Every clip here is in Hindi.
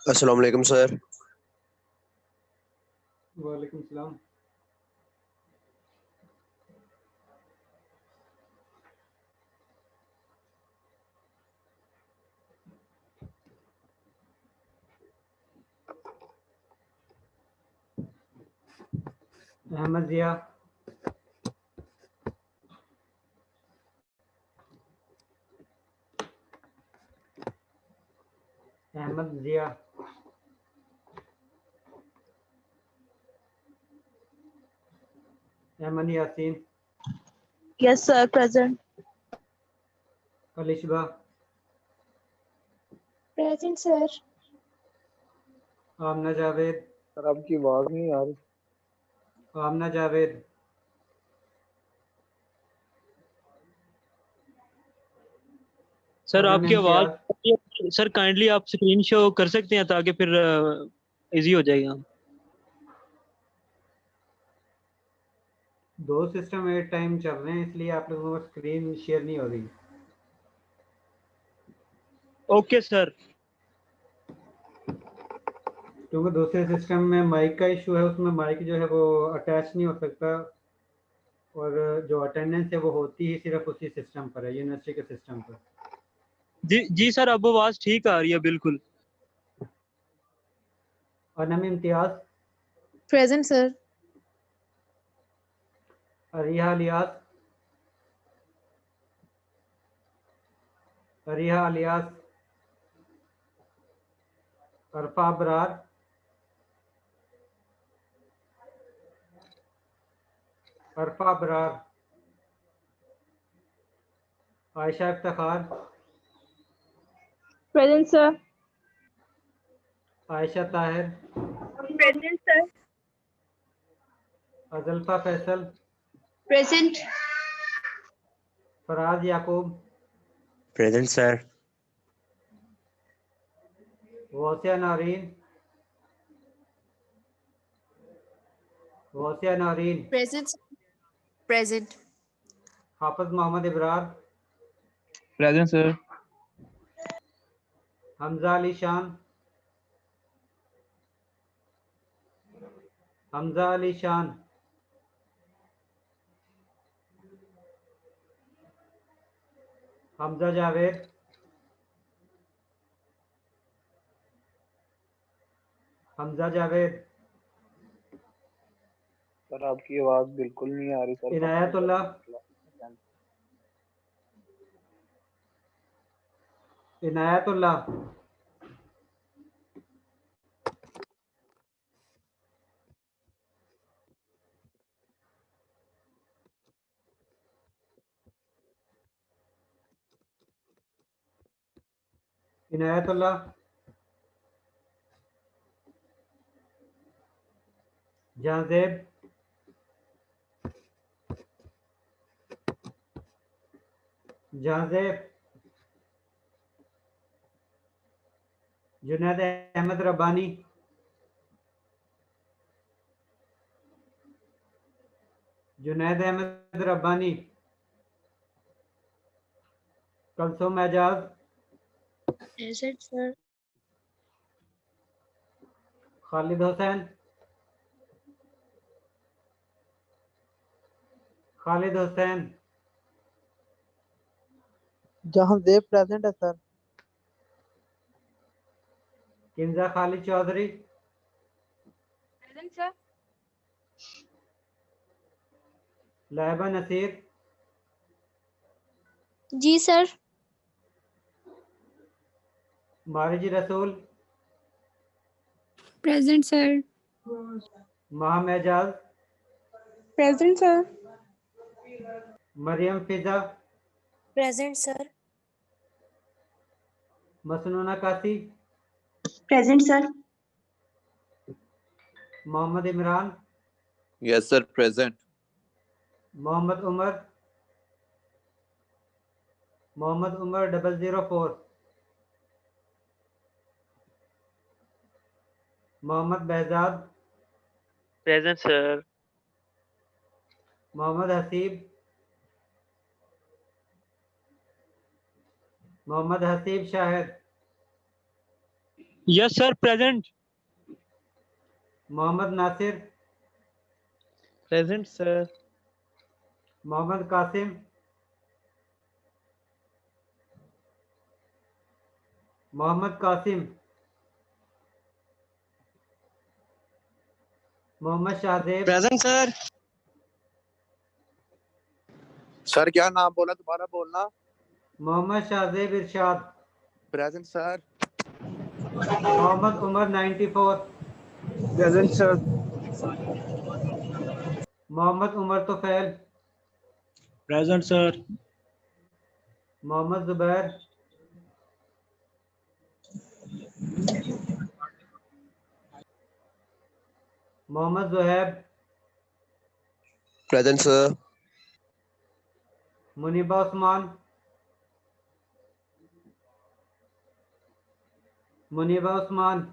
अस्सलाम वालेकुम सर। वालेकुम सलाम। Ahmed Zia, Ahmed Zia, Ahmed Yasin, Yes, sir, present. Alishba, Present, sir. Amna Javed, sir आपकी आवाज नहीं आ रही। आमना जावेद, सर आपकी आवाज इम्तियाज, सर काइंडली आप स्क्रीन शो कर सकते हैं ताकि फिर इजी हो जाएगा। दो सिस्टम एट टाइम चल रहे हैं इसलिए आप लोगों को स्क्रीन शेयर नहीं हो रही। Okay sir. क्योंकि दूसरे सिस्टम में माइक का इशू है, उसमें माइक जो है वो अटैच नहीं हो सकता और जो अटेंडेंस है वो होती ही सिर्फ उसी सिस्टम पर है, यूनिवर्सिटी के सिस्टम पर। जी सर अब आवाज ठीक आ रही है बिल्कुल। और Nami Imtiaz, Present, sir. Ariha Alias, Ariha Alias, Arfa Abrar, Arfa Abrar, Ayesha Iftikhar, Present, sir. Ayesha Tahir, Present, sir. Ajalfa Faisal, Present. Faraz Yaqoob, present sir. Wosia Naureen, Wosia Naureen, Present. Present. Hafiz Mohammad Ibrar, present sir. Hamza Ali Shan, Hamza Ali Shan, Hamza Javed, Hamza Javed, sir आपकी आवाज बिल्कुल नहीं आ रही sir. Inayatullah, Inayatullah, Inayatullah, Jahanzeb, Jahanzeb, Junaid Ahmed Rabbani, Junaid Ahmed Rabbani, Kulsum Ejaz, Present, sir. Khalid Hussain, Khalid Hussain, Jahandev present है sir. Kinza Khalid Chaudhry, Present, sir. Laiba Naseer, जी sir. Mariz Rasool, Present, sir. Maham Ejaz, Present, sir. Maryam फिजा, Present, sir. मसनूना Qasi, Present, sir. Mohammad Imran, Yes, sir. Present. Mohammad Umar, Mohammad Umar 004, Mohammad behzad, Present, sir. Mohammad Haseeb, Mohammad Haseeb Shahid, Yes, sir. Present. Mohammad Nasir, Present, sir. Mohammad Qasim, Mohammad Qasim, Mohammad Shahzeb, Present, sir. Sir क्या नाम बोला, दोबारा बोलना। Mohammad Shahzeb Irshad, present sir. Mohammad Umar 94, present sir. Mohammad Umar Tufail, Present, sir. Mohammad Zubair, Mohammad Zuhaib, Present, sir. Muniba Usman, Muniba Usman,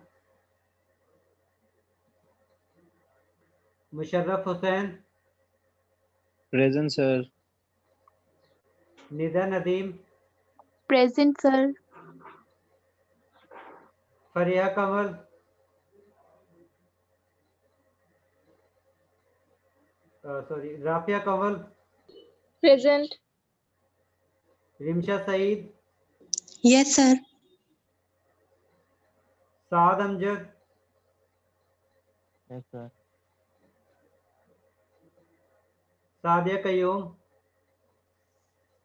Musharraf Hussain, Present, sir. Nida Nadeem, Present, sir. Fariya Kanwal, Rafia Kanwal, Present. Rimsha Saeed, Yes, sir. Saad Amjad, Yes, sir. Sadia Qayyum,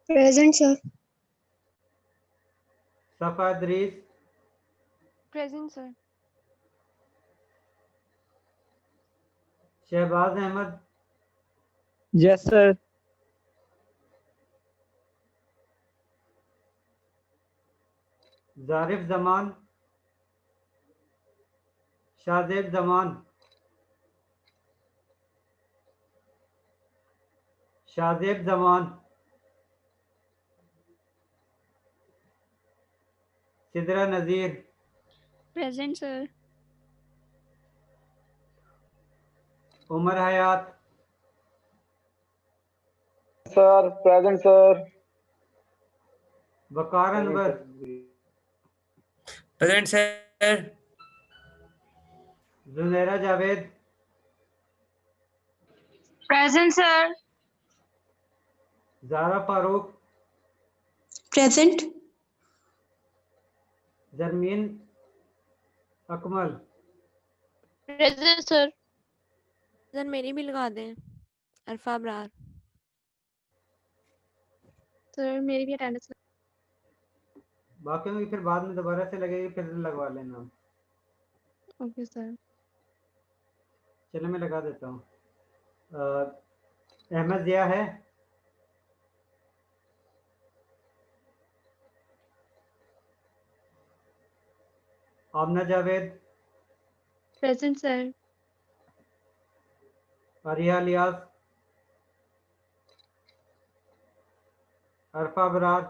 Present, sir. Safa Idrees, Present, sir. Shahbaz Ahmed, Yes, sir. Zarif Zaman, Shahzeb Zaman, Shahzeb Zaman, Sidra Nazir, Present, sir. Umar Hayat, sir present sir. Waqar Anwar, Present, sir. Junaira Javed, Present, sir. Zara Farooq, Present. Zarmeen Akmal, Present, sir. Sir मेरी भी लगा दें। अरफा अबरार। सर मेरी भी अटेंडेंस। बाकियों की फिर बाद में दोबारा से लगेगी, फिर लगवा लेना। Okay sir. चलो मैं लगा देता हूँ। अहमद जिया है, आमना जावेद, प्रेजेंट सर। अरिया लियास, अरफा Brar,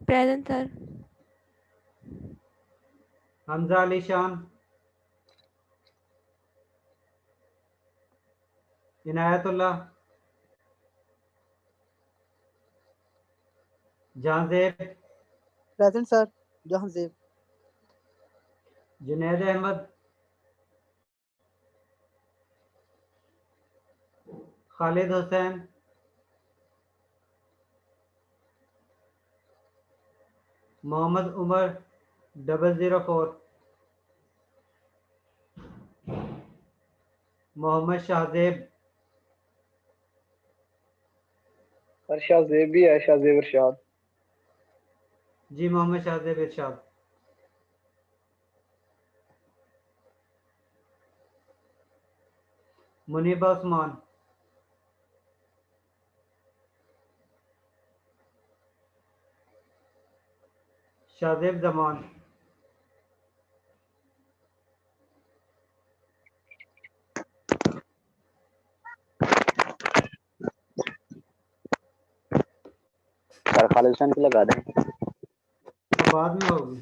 present sir. Hamza Ali Shan, Inayatullah, Jahanzeb, present sir. Jahanzeb. Junaid Ahmad, Khalid Hussain, Mohammad Umar 004, Mohammad Shahzeb, Arshad जेब भी है, शाहजेब अरशाद। जी मोहम्मद शाहजेब इरशाद, मुनीबा उस्मान, शाहजेब जमान, सर खालिद हुसैन को लगा दें। तो बाद में होगी।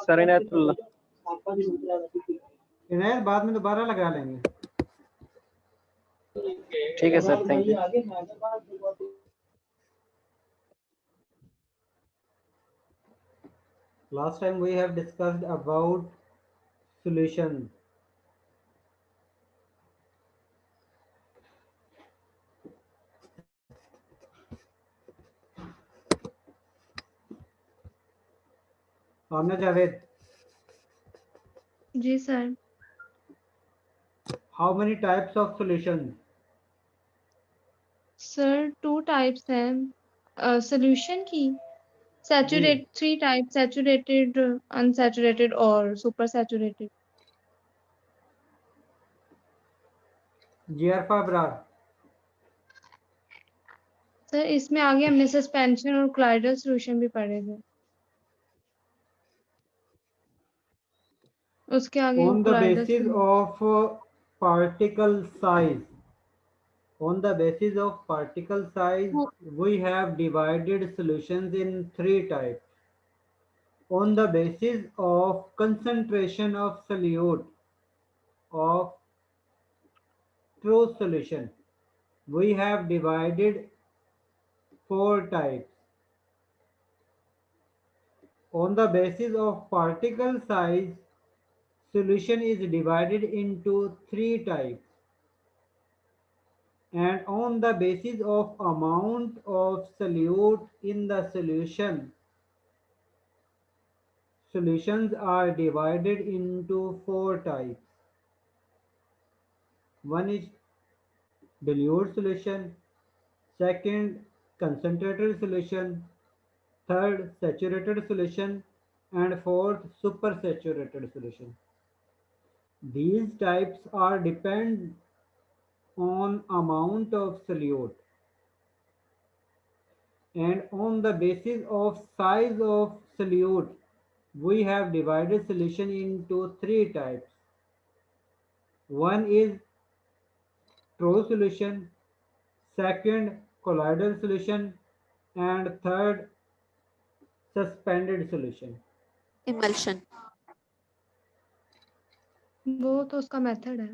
सर इनायतुल्लाह। इनायत बाद में दोबारा लगा लेंगे। ठीक है sir, thank you. Last time we have discussed about solution. Amna Javed, जी sir. how many types of solutions? Sir 2 types हैं सॉल्यूशन की। सैचुरेट 3 टाइप, सैचुरेटेड, अनसैचुरेटेड और super saturated. Ziyarfa Abrar, sir इसमें आगे हमने सस्पेंशन और क्लाइडल सॉल्यूशन भी पढ़े थे। उसके आगे on the क्लाइडल basis of particle size. On the basis of particle size, we have divided solutions in 3 types. On the basis of concentration of solute of true solution, we have divided 4 types. On the basis of particle size, solution is divided into 3 types. And on the basis of amount of solute in the solution, solutions are divided into 4 types. One is dilute solution, second concentrated solution, third saturated solution, and fourth supersaturated solution. These types are depend on amount of solute, and on the basis of size of solute, we have divided solution into 3 types. One is true solution, second colloidal solution, and third suspended solution. Emulsion. वो तो उसका मेथड है।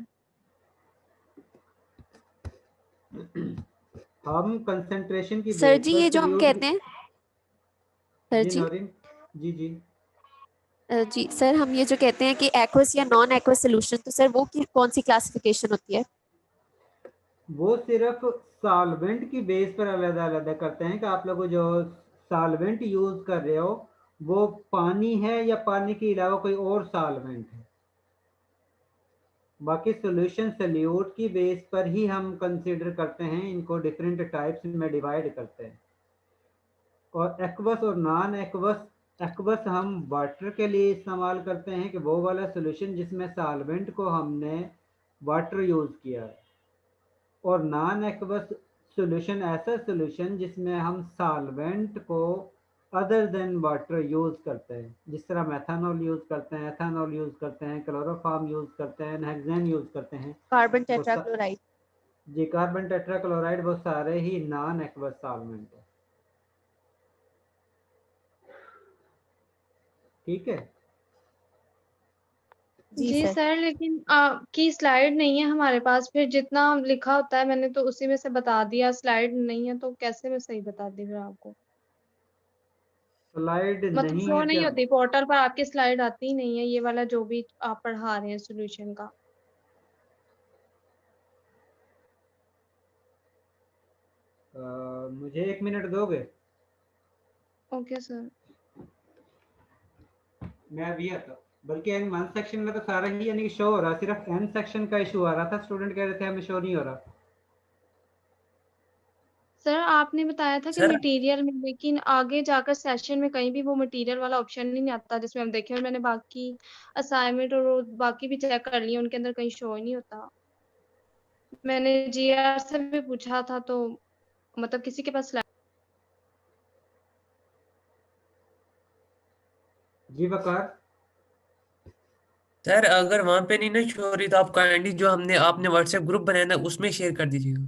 हम कंसंट्रेशन की सर बेस जी पर ये जो हम solute कहते हैं सर जी जी नौरीन जी जी जी सर हम ये जो कहते हैं कि एक्वस या नॉन एक्वस सॉल्यूशन, तो सर वो कौन सी क्लासिफिकेशन होती है? वो सिर्फ सॉल्वेंट की बेस पर अलग अलग करते हैं कि आप लोग जो सॉल्वेंट यूज कर रहे हो वो पानी है या पानी के अलावा कोई और सॉल्वेंट है। बाकी सॉल्यूशन सॉल्यूट की बेस पर ही हम कंसीडर करते हैं, इनको डिफरेंट टाइप्स में डिवाइड करते हैं। और एक्वस और नॉन एक्वस, एक्वस हम वाटर के लिए इस्तेमाल करते हैं कि वो वाला सॉल्यूशन जिसमें सॉल्वेंट को हमने वाटर यूज किया है। और नॉन एक्वस सॉल्यूशन ऐसा सॉल्यूशन जिसमें हम सॉल्वेंट को अदर देन वाटर यूज करते हैं, जिस तरह मेथनॉल यूज करते हैं, एथेनॉल यूज करते हैं, क्लोरोफॉर्म यूज करते हैं, हेक्सेन यूज करते हैं। कार्बन वो टेट्राक्लोराइड। जी कार्बन टेट्राक्लोराइड, वो सारे ही नॉन एक्वस सॉल्वेंट है। ठीक है। जी सर, लेकिन आपकी स्लाइड नहीं है हमारे पास, फिर जितना लिखा होता है मैंने तो उसी में से बता दिया, स्लाइड नहीं है तो कैसे मैं सही बता दी फिर आपको? स्लाइड मतलब नहीं शो है नहीं क्या? होती पोर्टल पर, आपकी स्लाइड आती ही नहीं है, ये वाला जो भी आप पढ़ा रहे हैं सॉल्यूशन का। मुझे 1 मिनट दोगे? Okay sir. मैं अभी आता हूँ। बल्कि N1 सेक्शन में तो सारा ही यानी शो हो रहा, सिर्फ N सेक्शन का इशू आ रहा था, स्टूडेंट कह रहे थे हमें शो नहीं हो रहा। सर आपने बताया था कि सर मटेरियल में, लेकिन आगे जाकर सेशन में कहीं भी वो मटेरियल वाला ऑप्शन नहीं आता जिसमें हम देखें, और मैंने बाकी असाइनमेंट और वो बाकी भी चेक कर लिए, उनके अंदर कहीं शो ही नहीं होता। मैंने जीआर से भी पूछा था तो मतलब किसी के पास जी वकार, सर अगर वहां पे नहीं ना शो हो रही तो आप काइंडली जो हमने आपने व्हाट्सएप ग्रुप बनाया ना उसमें शेयर कर दीजिएगा।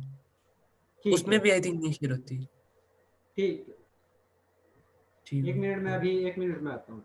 ठीक उसमें है भी आई थिंक नहीं शेयर होती। ठीक है। ठीक 1 मिनट में है। अभी 1 मिनट में आता हूँ।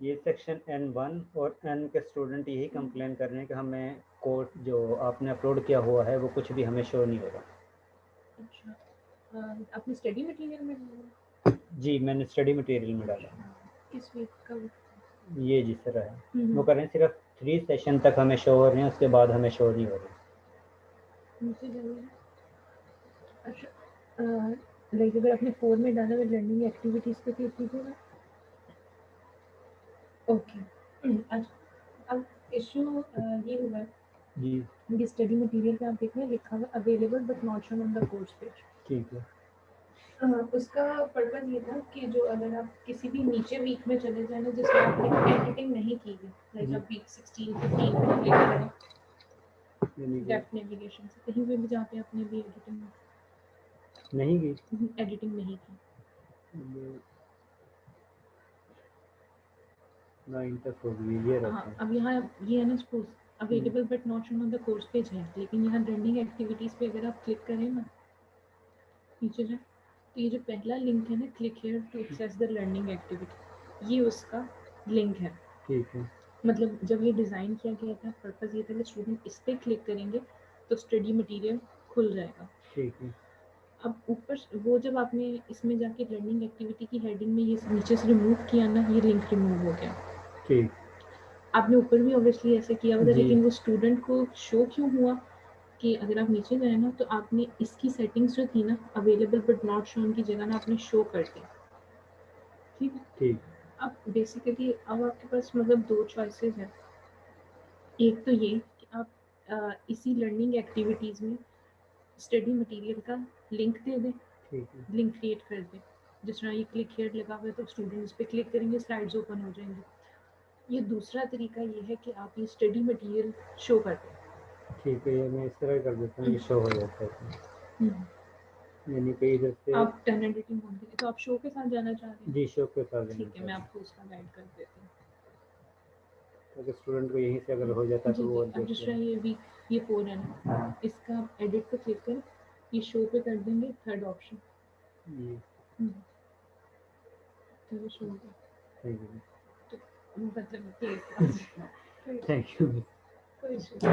ये सेक्शन N1 और N के स्टूडेंट यही कंप्लेन कर रहे हैं कि हमें कोर्स जो आपने अपलोड किया हुआ है वो कुछ भी हमें शो नहीं हो रहा। अच्छा, अपनी स्टडी मटेरियल में डाला? जी मैंने स्टडी मटेरियल में डाला। किस वीक का? ये जिस तरह है वो कर रहे हैं, सिर्फ 3 सेशन तक हमें शो हो रहे हैं, उसके बाद हमें शो नहीं हो रहे। मुझे जरूर। अच्छा, लाइक अगर आपने 4 में डाला हुआ लर्निंग एक्टिविटीज पे क्लिक कीजिएगा। ओके, अच्छा अब इशू ये हुआ है जी ये स्टडी मटेरियल पे आप देख रहे हैं लिखा हुआ available but not shown on the course page. ठीक है। उसका पर्पस ये था कि जो अगर आप किसी भी नीचे वीक में चले जाए ना जिसमें आपने एडिटिंग नहीं की है, लाइक आप वीक 16 15 में क्लिक करें लेफ्ट नेविगेशन से कहीं भी जहाँ पे आपने भी एडिटिंग नहीं की, नहीं की। 9 तक हो गई ये हाँ, अब यहाँ ये है ना suppose available but not shown on the course page है, लेकिन यहाँ लर्निंग एक्टिविटीज पे अगर आप क्लिक करें ना नीचे जाए तो ये जो पहला लिंक है ना click here to access the learning activity, ये उसका लिंक है। ठीक है। मतलब जब ये डिज़ाइन किया गया था पर्पस ये था कि स्टूडेंट इस पर क्लिक करेंगे तो स्टडी मटेरियल खुल जाएगा। ठीक है। अब ऊपर वो जब आपने इसमें जाके लर्निंग एक्टिविटी की हेडिंग में ये नीचे से रिमूव किया ना, ये लिंक रिमूव हो गया। ठीक। आपने ऊपर भी ऑब्वियसली ऐसे किया हुआ था, लेकिन वो स्टूडेंट को शो क्यों हुआ कि अगर आप नीचे गए ना तो आपने इसकी सेटिंग्स जो थी ना अवेलेबल बट नॉट शोन की जगह ना आपने शो कर दी। ठीक है। ठीक। अब बेसिकली अब आपके पास मतलब 2 चॉइसेस हैं। एक तो ये कि आप इसी लर्निंग एक्टिविटीज़ में स्टडी मटेरियल का लिंक दे दें। ठीक है। लिंक क्रिएट कर दें, जिस तरह ये क्लिक हियर लगा हुआ है तो स्टूडेंट्स पे क्लिक करेंगे स्लाइड्स ओपन हो जाएंगे। ये दूसरा तरीका ये है कि आप ये स्टडी मटेरियल शो कर दें। ठीक है, ये मैं इस तरह कर देता हूँ, ये शो हो जाता है। यानी कि इधर से आप टर्न एडिटिंग होंगे तो आप शो के साथ जाना चाह रहे हैं? जी शो के साथ। ठीक है, मैं आपको उसका गाइड कर देती हूँ। अगर स्टूडेंट को यहीं से अगर हो जाता तो वो अब जिस तरह ये वीक ये 4 है ना, इसका एडिट पे क्लिक करें, ये शो पे कर देंगे थर्ड ऑप्शन। तो ये शो होगा। Thank you. तो मतलब थैंक यू। कोई इशू नहीं।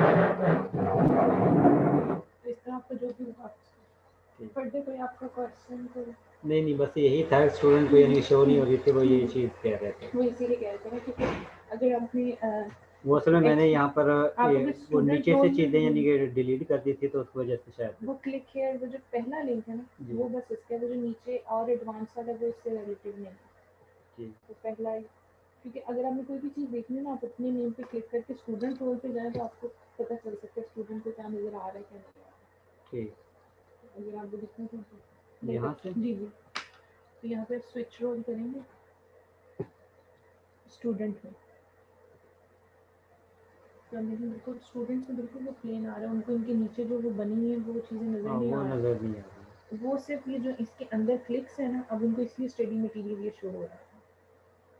इस तरह आपको जो भी होगा पढ़ते कोई आपका क्वेश्चन कोई नहीं बस यही था, स्टूडेंट को यानी शो नहीं हो रही थी, वो ये चीज़ कह रहे थे। वो इसीलिए कह रहे थे ना क्योंकि अगर आपने वो असल में मैंने यहाँ पर आप अगर वो student नीचे role से में चीज़ें यानी भी- कि डिलीट कर दी थी तो उस वजह से शायद। वो क्लिक हियर वो जो पहला लिंक है ना जी। वो बस इसका, वो जो नीचे और एडवांस वाला वो इससे रिलेटेड नहीं है। जी। तो पहला है, क्योंकि अगर आपने कोई भी चीज़ देखनी है ना, आप अपने नेम पे क्लिक करके स्टूडेंट रोल पे जाएं तो आपको पता चल सकता है स्टूडेंट को क्या नज़र आ रहा है क्या नहीं आ रहा है। ठीक। अगर आप वो देखना चाहते हैं यहाँ से? जी जी, तो यहाँ पे स्विच रोल करेंगे स्टूडेंट में, तो लेकिन बिल्कुल स्टूडेंट्स में बिल्कुल वो प्लेन आ रहा है, उनको इनके नीचे जो वो बनी हुई है वो चीज़ें नज़र नहीं वो आ रही, नज़र नहीं आ रही। वो सिर्फ ये जो इसके अंदर क्लिक्स है ना, अब उनको इसलिए स्टडी मटेरियल ये शो हो रहा है।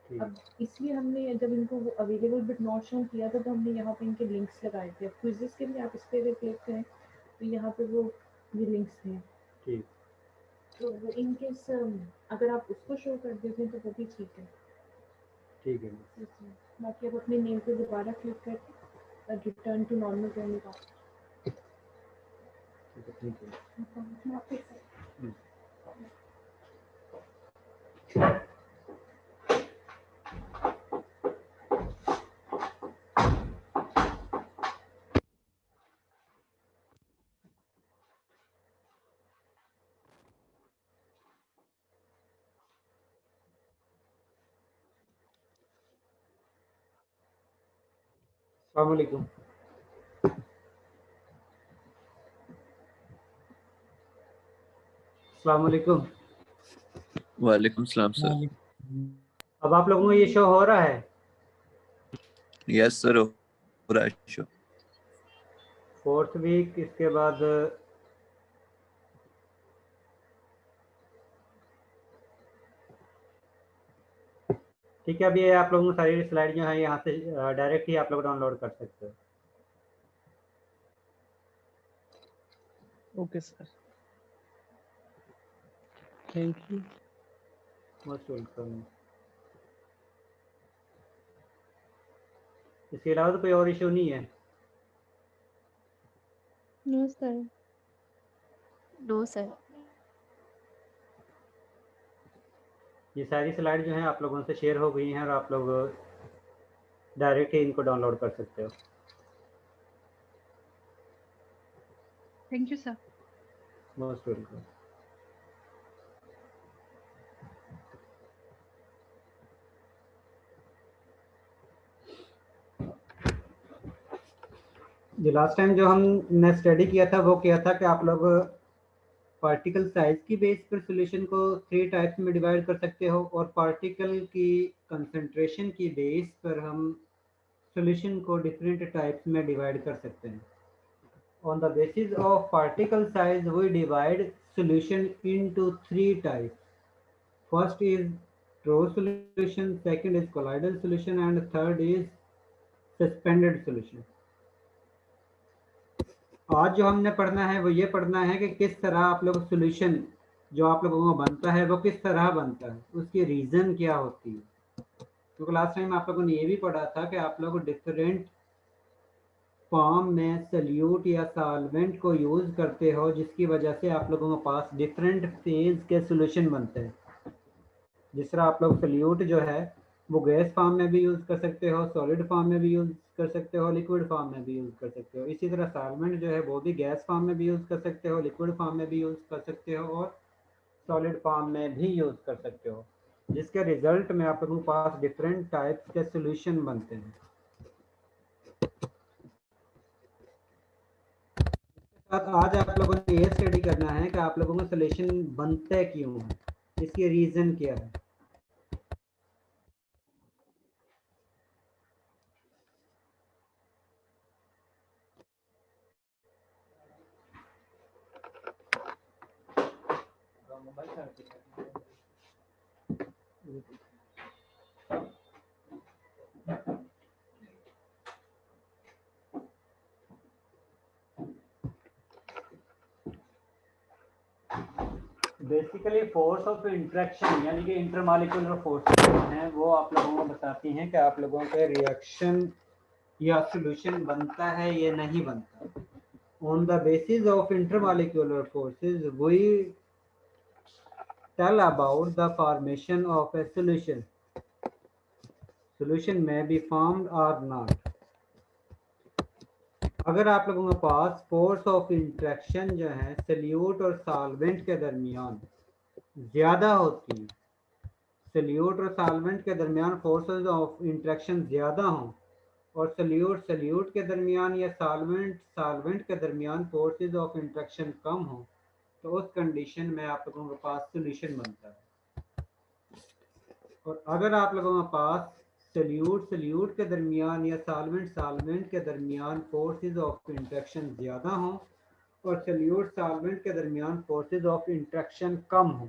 अब इसलिए हमने जब इनको वो अवेलेबल बट नॉट शोन किया था तो हमने यहाँ पे इनके लिंक्स लगाए थे। अब क्विज़ेस के लिए आप इस पे अगर क्लिक करें तो यहाँ पे वो ये लिंक्स हैं, ठीक। तो वो इनकेस अगर आप उसको शो कर देते हैं तो वो भी ठीक है। ठीक है। बाकी आप अपने नेम पे दोबारा क्लिक करके रिटर्न टू नॉर्मल करने का। ठीक है। अस्सलाम वालेकुम। अस्सलाम वालेकुम। वालेकुम सलाम सर। अब आप लोगों को ये शो हो रहा है? यस सर हो रहा है शो। 4th वीक इसके बाद ठीक है। अब ये आप लोगों को सारी स्लाइड जो है यहाँ से डायरेक्ट ही आप लोग डाउनलोड कर सकते हो। Okay sir, thank you. Most welcome. इसके अलावा तो कोई और इशू नहीं है? No sir. No sir. ये सारी स्लाइड जो है आप लोगों से शेयर हो गई हैं और आप लोग डायरेक्ट ही इनको डाउनलोड कर सकते हो। Thank you sir. Most welcome. जो लास्ट टाइम जो हमने स्टडी किया था वो क्या था कि आप लोग पार्टिकल साइज की बेस पर सॉल्यूशन को 3 टाइप्स में डिवाइड कर सकते हो और पार्टिकल की कंसंट्रेशन की बेस पर हम सॉल्यूशन को डिफरेंट टाइप्स में डिवाइड कर सकते हैं। On the basis of particle size, we divide solution into 3 types. First is throw solution, second is colloidal solution, and third is suspended solution. आज जो हमने पढ़ना है वो ये पढ़ना है कि किस तरह आप लोग सॉल्यूशन जो आप लोगों को बनता है वो किस तरह बनता है, उसकी रीज़न क्या होती है। क्योंकि लास्ट टाइम आप लोगों ने ये भी पढ़ा था कि आप लोग डिफरेंट फॉर्म में सल्यूट या सॉल्वेंट को यूज़ करते हो जिसकी वजह से आप लोगों के पास डिफरेंट फेज के सॉल्यूशन बनते हैं। जिस तरह आप लोग सल्यूट जो है वो गैस फॉर्म में भी यूज़ कर सकते हो, सॉलिड फॉर्म में भी यूज़ कर सकते हो, लिक्विड फॉर्म में भी यूज़ कर सकते हो। इसी तरह सॉल्वेंट जो है वो भी गैस फॉर्म में भी यूज़ कर सकते हो, लिक्विड फॉर्म में भी यूज़ कर सकते हो और सॉलिड फॉर्म में भी यूज़ कर सकते हो, जिसके रिजल्ट में आप लोगों के पास डिफरेंट टाइप्स के सॉल्यूशन बनते हैं। आज आप लोगों ने ये स्टडी करना है कि आप लोगों को सॉल्यूशन बनते क्यों है, इसकी रीज़न क्या है। बेसिकली फोर्स ऑफ इंटरेक्शन यानी कि इंटरमॉलिक्यूलर फोर्सेस हैं वो आप लोगों को बताती हैं कि आप लोगों के रिएक्शन या सॉल्यूशन बनता है या नहीं बनता। On the basis of intermolecular forces we tell about the formation of a solution. Solution may be formed or not. अगर आप लोगों के पास फोर्स ऑफ इंट्रैक्शन जो है सल्यूट और सॉल्वेंट के दरमियान ज़्यादा होती है, सल्यूट और सॉल्वेंट के दरमियान फोर्सेस ऑफ इंट्रैक्शन ज़्यादा हों और सल्यूट के दरमियान या सॉल्वेंट के दरमियान फोर्सेस ऑफ इंट्रैक्शन कम हो, तो उस कंडीशन में आप लोगों के पास सोल्यूशन बनता है। और अगर आप लोगों के पास सल्यूट के दरमियान या सॉल्वेंट के दरमियान फोर्सेस ऑफ इंट्रैक्शन ज़्यादा हों और सॉल्वेंट के दरमियान फोर्सेस ऑफ इंट्रैक्शन कम हो,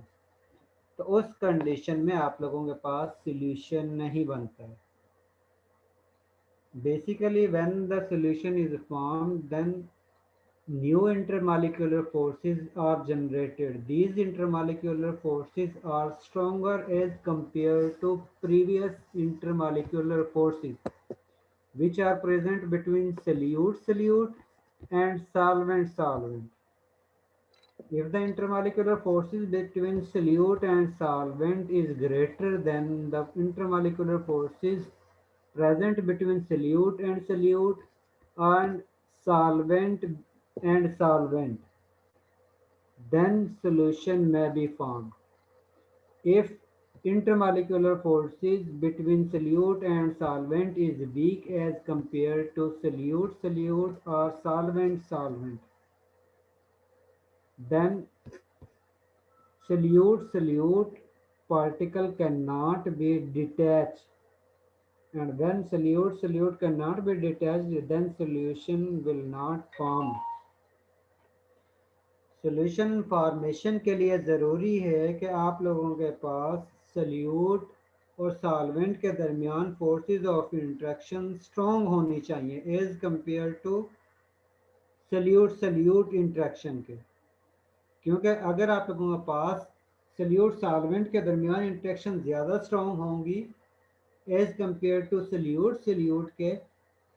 तो उस कंडीशन में आप लोगों के पास सोल्यूशन नहीं बनता है। Basically, when the solution is formed, then new intermolecular forces are generated. These intermolecular forces are stronger as compared to previous intermolecular forces, which are present between solute and solvent. If the intermolecular forces between solute and solvent is greater than the intermolecular forces present between solute and solvent then solution may be formed. If intermolecular forces between solute and solvent is weak as compared to solute or solvent, then solute particle cannot be detached, and when solute cannot be detached, then solution will not form. Solution formation के लिए ज़रूरी है कि आप लोगों के पास सल्यूट और सॉल्वेंट के दरमियान फोर्सेस ऑफ इंट्रैक्शन स्ट्रॉन्ग होनी चाहिए as compare to solute interaction के, क्योंकि अगर आप लोगों के पास सल्यूट सॉल्वेंट के दरमियान इंट्रैक्शन ज़्यादा स्ट्रॉन्ग होंगी एज कंपेयर टू सल्यूट के,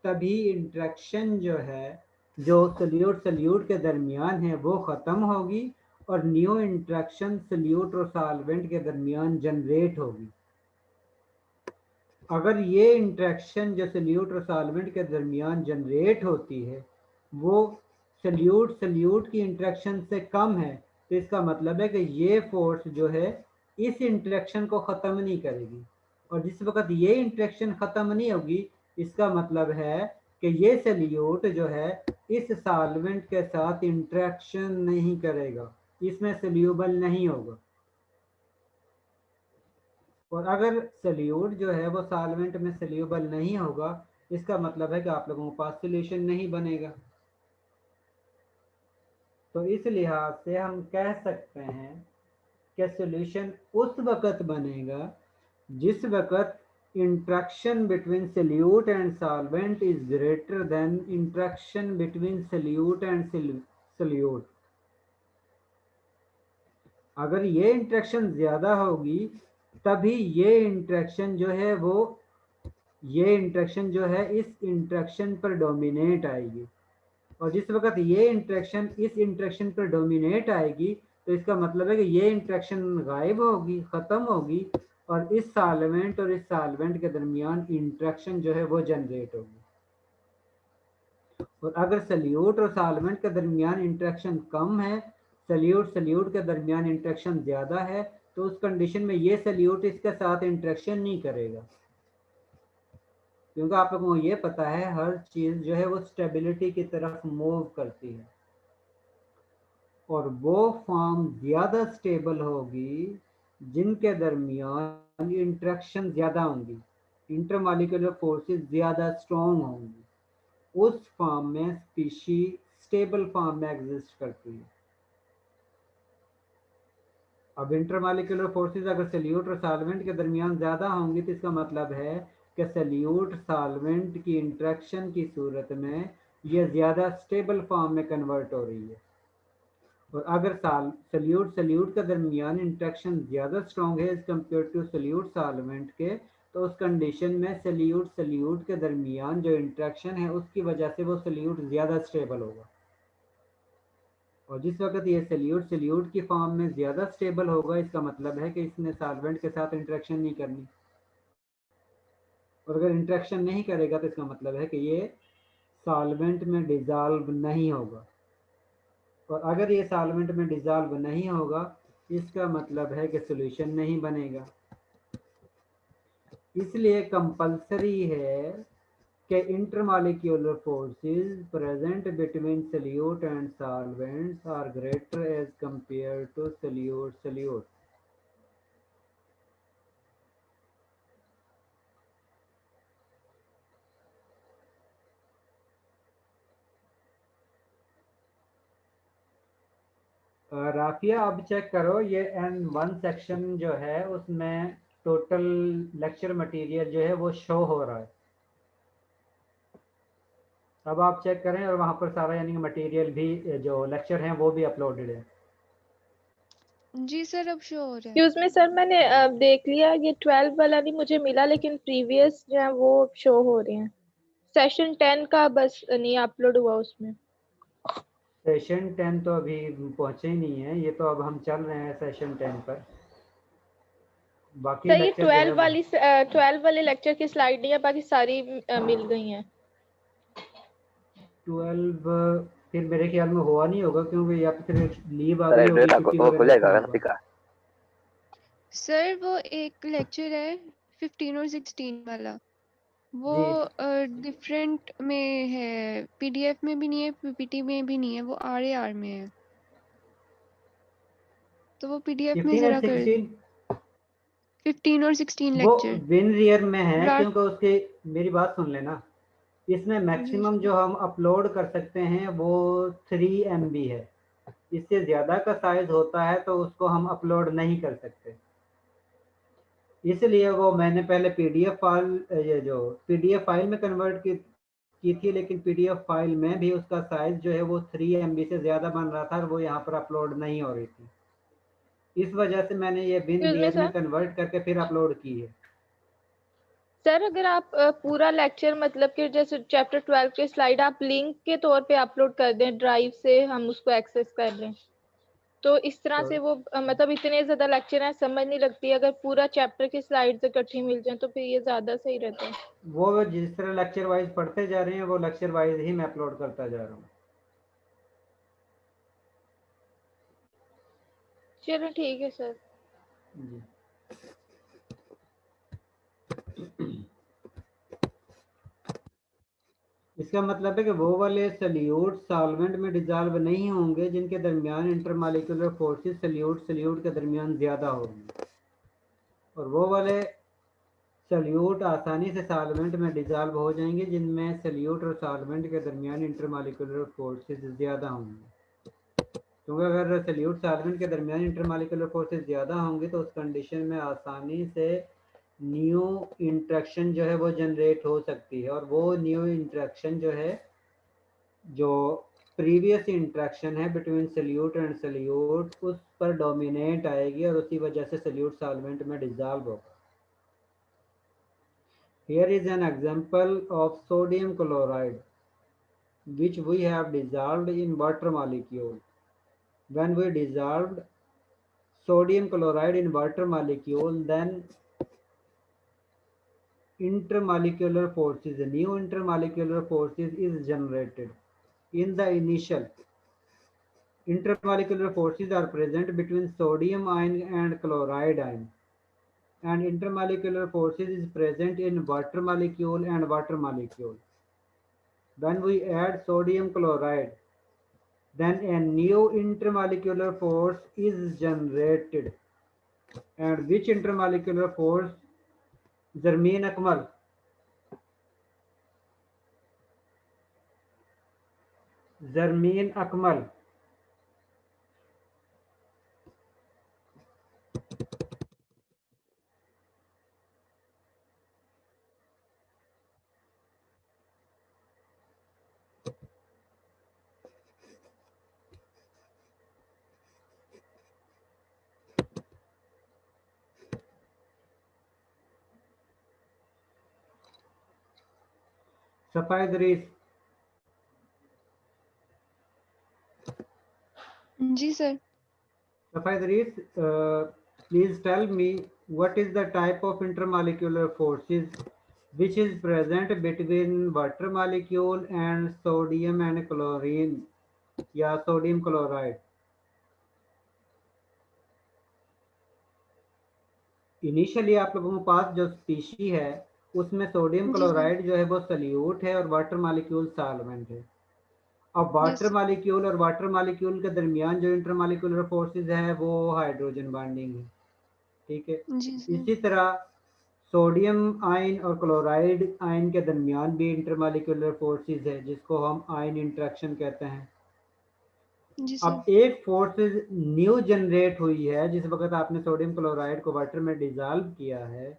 तभी इंट्रैक्शन जो है जो सल्यूट के दरमियान है वो ख़त्म होगी और न्यू इंट्रैक्शन सल्यूट और सॉल्वेंट के दरमियान जनरेट होगी। अगर ये इंट्रैक्शन जो सल्यूट और सॉल्वेंट के दरमियान जनरेट होती है वो सल्यूट की इंट्रैक्शन से कम है, तो इसका मतलब है कि ये फोर्स जो है इस इंट्रैक्शन को ख़त्म नहीं करेगी, और जिस वक्त ये इंट्रैक्शन ख़त्म नहीं होगी इसका मतलब है कि ये सल्यूट जो है इस सॉल्वेंट के साथ इंट्रैक्शन नहीं करेगा, इसमें सल्यूबल नहीं होगा। और अगर सल्यूट जो है वो सॉल्वेंट में सल्यूबल नहीं होगा, इसका मतलब है कि आप लोगों के पास सॉल्यूशन नहीं बनेगा। तो इस लिहाज से हम कह सकते हैं कि सॉल्यूशन उस वक्त बनेगा जिस वक्त interaction between solute and solvent is greater than interaction between solute and solute. अगर ये इंट्रैक्शन ज़्यादा होगी तभी ये इंट्रैक्शन जो है इस इंट्रैक्शन पर डोमिनेट आएगी, और जिस वक्त ये इंट्रैक्शन इस इंट्रैक्शन पर डोमिनेट आएगी तो इसका मतलब है कि ये इंट्रैक्शन गायब होगी, ख़त्म होगी, और इस सॉल्वेंट के दरमियान इंट्रैक्शन जो है वो जनरेट होगी। और अगर सल्यूट और सॉल्वेंट के दरमियान इंट्रैक्शन कम है, सल्यूट के दरमियान इंट्रैक्शन ज़्यादा है, तो उस कंडीशन में ये सल्यूट इसके साथ इंट्रैक्शन नहीं करेगा, क्योंकि आप लोगों को ये पता है हर चीज़ जो है वो स्टेबिलिटी की तरफ मूव करती है, और वो फॉर्म ज़्यादा स्टेबल होगी जिनके दरमियान इंट्रैक्शन ज़्यादा होंगी, इंटरमॉलिक्यूलर फोर्सेस ज़्यादा स्ट्रॉन्ग होंगी, उस फॉर्म में स्पीशी स्टेबल फॉर्म में एग्जिस्ट करती है। अब इंटरमॉलिक्यूलर फोर्सेस अगर सल्यूट और सॉल्वेंट के दरमियान ज़्यादा होंगी तो इसका मतलब है कि सल्यूट सॉल्वेंट की इंट्रैक्शन की सूरत में ये ज़्यादा स्टेबल फॉर्म में कन्वर्ट हो रही है, और अगर सल्यूट के दरमियान इंट्रैक्शन ज़्यादा स्ट्रॉन्ग है as compare to solute solvent के, तो उस कंडीशन में सल्यूट के दरमियान जो इंट्रैक्शन है उसकी वजह से वो सल्यूट ज़्यादा स्टेबल होगा, और जिस वक्त ये सल्यूट की फॉर्म में ज़्यादा स्टेबल होगा इसका मतलब है कि इसने सॉल्वेंट के साथ इंट्रैक्शन नहीं करनी, और अगर इंट्रैक्शन नहीं करेगा तो इसका मतलब है कि ये सॉल्वेंट में डिज़ोल्व नहीं होगा, और अगर ये सॉल्वेंट में डिज़ोल्व नहीं होगा इसका मतलब है कि सॉल्यूशन नहीं बनेगा। इसलिए कंपल्सरी है कि intermolecular forces present between solute and solvents are greater as compare to solute. Rafia अब चेक करो, ये N1 सेक्शन जो है उसमें टोटल लेक्चर मटेरियल जो है वो शो हो रहा है। अब आप चेक करें और वहाँ पर सारा यानी मटेरियल भी जो लेक्चर हैं वो भी अपलोडेड है। जी सर अब शो हो रहा है। एक्सक्यूज मी सर, मैंने देख लिया, ये 12 वाला नहीं मुझे मिला, लेकिन प्रीवियस जो है वो शो हो रहे हैं। सेशन 10 का बस नहीं अपलोड हुआ उसमें। सेशन 10 तो अभी पहुँचे ही नहीं है, ये तो अब हम चल रहे हैं सेशन 10 पर। बाकी सर ये लेक्चर जो है 12 वाले लेक्चर की स्लाइड नहीं है, बाकी सारी मिल गई हैं। 12 फिर मेरे ख्याल में हुआ नहीं होगा, क्योंकि या फिर लीव आ सर गई होगी, एड्रेस छुट्टी आपको खुल वगैरह जाएगा होगा। किसी का? सर वो एक लेक्चर है 15 और 16 वाला, वो डिफरेंट में है, पीडीएफ में भी नहीं है, पीपीटी में भी नहीं है, वो RAR में है, तो वो पीडीएफ में 15 और जरा कर 16 15 और 16 वो लेक्चर। विन रियर में है, रात क्योंकि उसके मेरी बात सुन लेना, इसमें जी मैक्सिमम सर। जो हम अपलोड कर सकते हैं वो 3 MB है। इससे ज़्यादा का साइज होता है तो उसको हम अपलोड नहीं कर सकते, इसलिए वो मैंने पहले पीडीएफ फाइल, ये जो पीडीएफ फाइल में कन्वर्ट की थी, लेकिन पीडीएफ फाइल में भी उसका साइज जो है वो 3 MB से ज़्यादा बन रहा था और वो यहाँ पर अपलोड नहीं हो रही थी। इस वजह से मैंने ये बिन एक्सक्यूज मी रियर में सर। कन्वर्ट करके फिर अपलोड की है। सर अगर आप पूरा लेक्चर मतलब कि जैसे चैप्टर 12 की स्लाइड आप लिंक के तौर पे अपलोड कर दें ड्राइव से, हम उसको एक्सेस कर लें, तो इस तरह तो से वो मतलब इतने ज्यादा लेक्चर हैं, समझ नहीं लगती। अगर पूरा चैप्टर की स्लाइड्स इकट्ठी मिल जाए तो फिर ये ज्यादा सही रहता है। वो जिस तरह लेक्चर वाइज पढ़ते जा रहे हैं वो लेक्चर वाइज ही मैं अपलोड करता जा रहा हूँ। चलो ठीक है सर। जी। इसका मतलब है कि वो वाले सल्यूट सॉल्वेंट में डिजॉल्व नहीं होंगे जिनके दरमियान इंटरमॉलिक्यूलर फोर्सेस सल्यूट के दरमियान ज़्यादा होंगी, और वो वाले सल्यूट आसानी से सॉल्वेंट में डिजॉल्व हो जाएंगे जिनमें सल्यूट और सॉल्वेंट के दरमियान इंटरमॉलिक्यूलर फोर्सेस ज़्यादा होंगे। क्योंकि अगर सल्यूट सॉल्वेंट के दरमियान इंटरमॉलिक्यूलर फोर्सेस ज़्यादा होंगे तो उस कंडीशन में आसानी से न्यू इंटरेक्शन जो है वो जनरेट हो सकती है, और वो न्यू इंटरेक्शन जो है जो प्रीवियस इंटरेक्शन है बिटवीन सल्यूट एंड सल्यूट उस पर डोमिनेट आएगी और उसी वजह से सल्यूट सॉल्वेंट में डिजॉल्व होगा। Here is an example of sodium chloride which we have dissolved in water molecule. When we dissolved sodium chloride in water molecule, then intermolecular forces, new intermolecular forces is generated. In the initial, intermolecular forces are present between sodium ion and chloride ion, and intermolecular forces is present in water molecule and water molecule. When we add sodium chloride, then a new intermolecular force is generated. And which intermolecular force? Zarmeen Akmal. Zarmeen Akmal. Safa Idris. जी sir. Safa Idris, please tell me what is the type of intermolecular forces which is present between water molecule and sodium and chlorine या सोडियम क्लोराइड। इनिशियली आप लोगों के पास जो स्पीशी है उसमें सोडियम जी सर। क्लोराइड जो है वो सल्यूट है और वाटर मॉलिक्यूल सॉल्वेंट है। अब वाटर यस मॉलिक्यूल और वाटर मॉलिक्यूल के दरमियान जो इंटरमॉलिक्यूलर फोर्सेस है वो हाइड्रोजन बॉन्डिंग है, ठीक है। जी सर। इसी तरह सोडियम आयन और क्लोराइड आयन के दरमियान भी इंटरमॉलिक्यूलर फोर्सेस है जिसको हम आयन इंटरेक्शन कहते हैं। जी सर। अब एक फोर्स न्यू जनरेट हुई है जिस वक्त आपने सोडियम क्लोराइड को वाटर में डिसॉल्व किया है,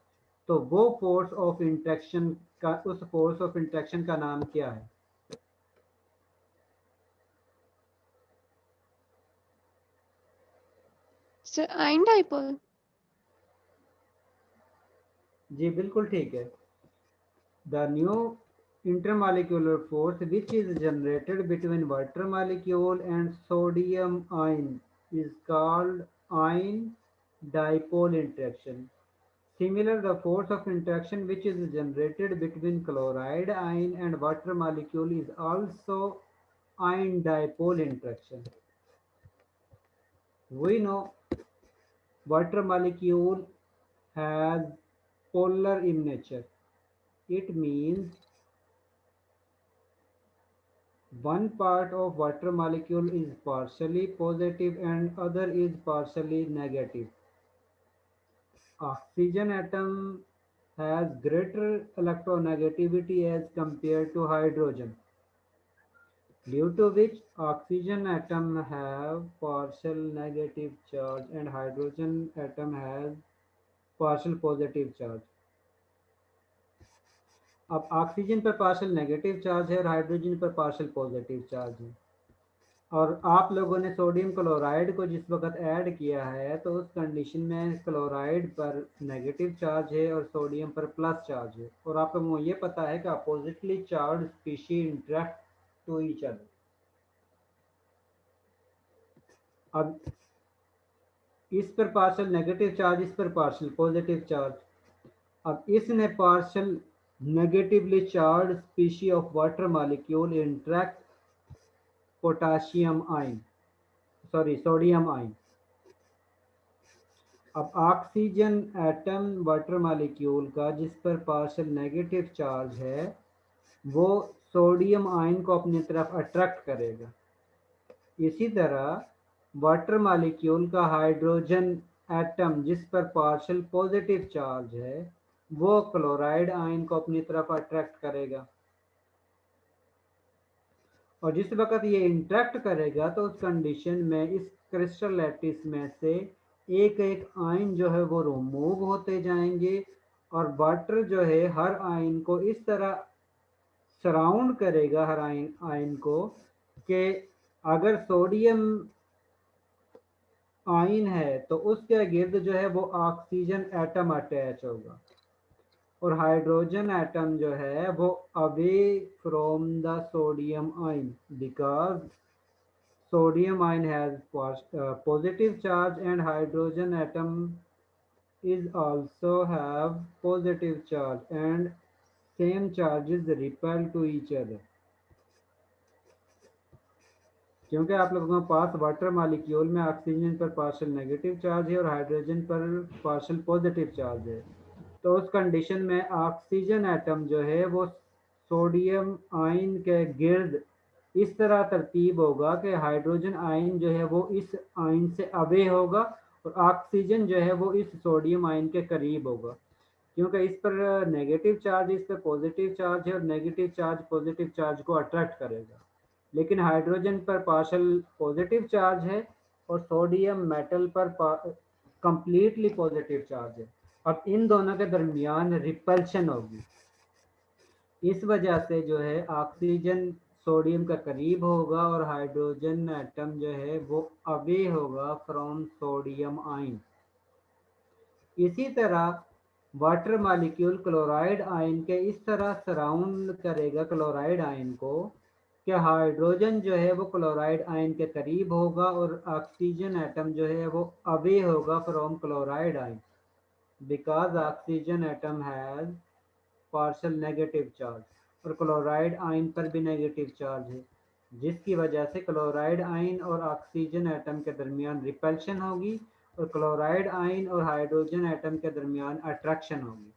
तो वो फोर्स ऑफ इंटरेक्शन का, उस फोर्स ऑफ इंटरेक्शन का नाम क्या है? Sir ion dipole. जी बिल्कुल ठीक है। The new intermolecular force which is generated between water molecule and sodium ion is called ion dipole interaction. Similar, the force of interaction which is generated between chloride ion and water molecule is also ion dipole interaction. We know water molecule has polar in nature. It means one part of water molecule is partially positive and other is partially negative. Oxygen atom has greater electronegativity as compared to hydrogen, due to which oxygen atom have partial negative charge and hydrogen atom has partial positive charge. अब ऑक्सीजन पर पार्शियल नेगेटिव चार्ज है और हाइड्रोजन पर पार्शियल पॉजिटिव चार्ज है। और आप लोगों ने सोडियम क्लोराइड को जिस वक्त ऐड किया है तो उस कंडीशन में क्लोराइड पर नेगेटिव चार्ज है और सोडियम पर प्लस चार्ज है, और आप लोगों को ये पता है कि oppositely charge species interact to each other. अब इस पर पार्शियल नेगेटिव चार्ज, इस पर पार्शियल पॉजिटिव चार्ज। अब इसने partial negatively charged species of water molecule interact sodium ion। अब ऑक्सीजन एटम वाटर मॉलिक्यूल का जिस पर पार्शियल नेगेटिव चार्ज है वो सोडियम आयन को अपनी तरफ अट्रैक्ट करेगा। इसी तरह वाटर मॉलिक्यूल का हाइड्रोजन एटम जिस पर पार्शियल पॉजिटिव चार्ज है वो क्लोराइड आयन को अपनी तरफ अट्रैक्ट करेगा, और जिस वक्त ये इंटरेक्ट करेगा तो उस कंडीशन में इस क्रिस्टल लैटिस में से एक एक आयन जो है वो रिमूव होते जाएंगे, और वाटर जो है हर आयन को इस तरह सराउंड करेगा, हर आयन को, कि अगर सोडियम आयन है तो उसके गिर्द जो है वो ऑक्सीजन एटम अटैच होगा, और हाइड्रोजन एटम जो है वो away from the sodium ion, because sodium ion has positive charge and hydrogen atom is also have positive charge and same charges repel to each other। क्योंकि आप लोगों के पास वाटर मॉलिक्यूल में ऑक्सीजन पर पार्शियल नेगेटिव चार्ज है और हाइड्रोजन पर पार्शियल पॉजिटिव चार्ज है, तो उस कंडीशन में ऑक्सीजन एटम जो है वो सोडियम आयन के गिर्द इस तरह तरतीब होगा कि हाइड्रोजन आयन जो है वो इस आयन से अवे होगा और ऑक्सीजन जो है वो इस सोडियम आयन के करीब होगा, क्योंकि इस पर नेगेटिव चार्ज, इस पर पॉजिटिव चार्ज है और नेगेटिव चार्ज पॉजिटिव चार्ज को अट्रैक्ट करेगा। लेकिन हाइड्रोजन पर पार्शियल पॉजिटिव चार्ज है और सोडियम मेटल पर कंप्लीटली पॉजिटिव चार्ज है। अब इन दोनों के दरमियान रिपल्शन होगी, इस वजह से जो है ऑक्सीजन सोडियम का करीब होगा और हाइड्रोजन एटम जो है वो अवे होगा फ्रॉम सोडियम आयन। इसी तरह वाटर मॉलिक्यूल क्लोराइड आयन के इस तरह सराउंड करेगा क्लोराइड आयन को कि हाइड्रोजन जो है वो क्लोराइड आयन के करीब होगा और ऑक्सीजन एटम जो है वो अवे होगा from chloride ion, because oxygen atom has partial negative charge, और क्लोराइड आयन पर भी नेगेटिव चार्ज है, जिसकी वजह से क्लोराइड आयन और ऑक्सीजन एटम के दरमियान रिपल्शन होगी और क्लोराइड आयन और हाइड्रोजन एटम के दरमियान अट्रैक्शन होगी।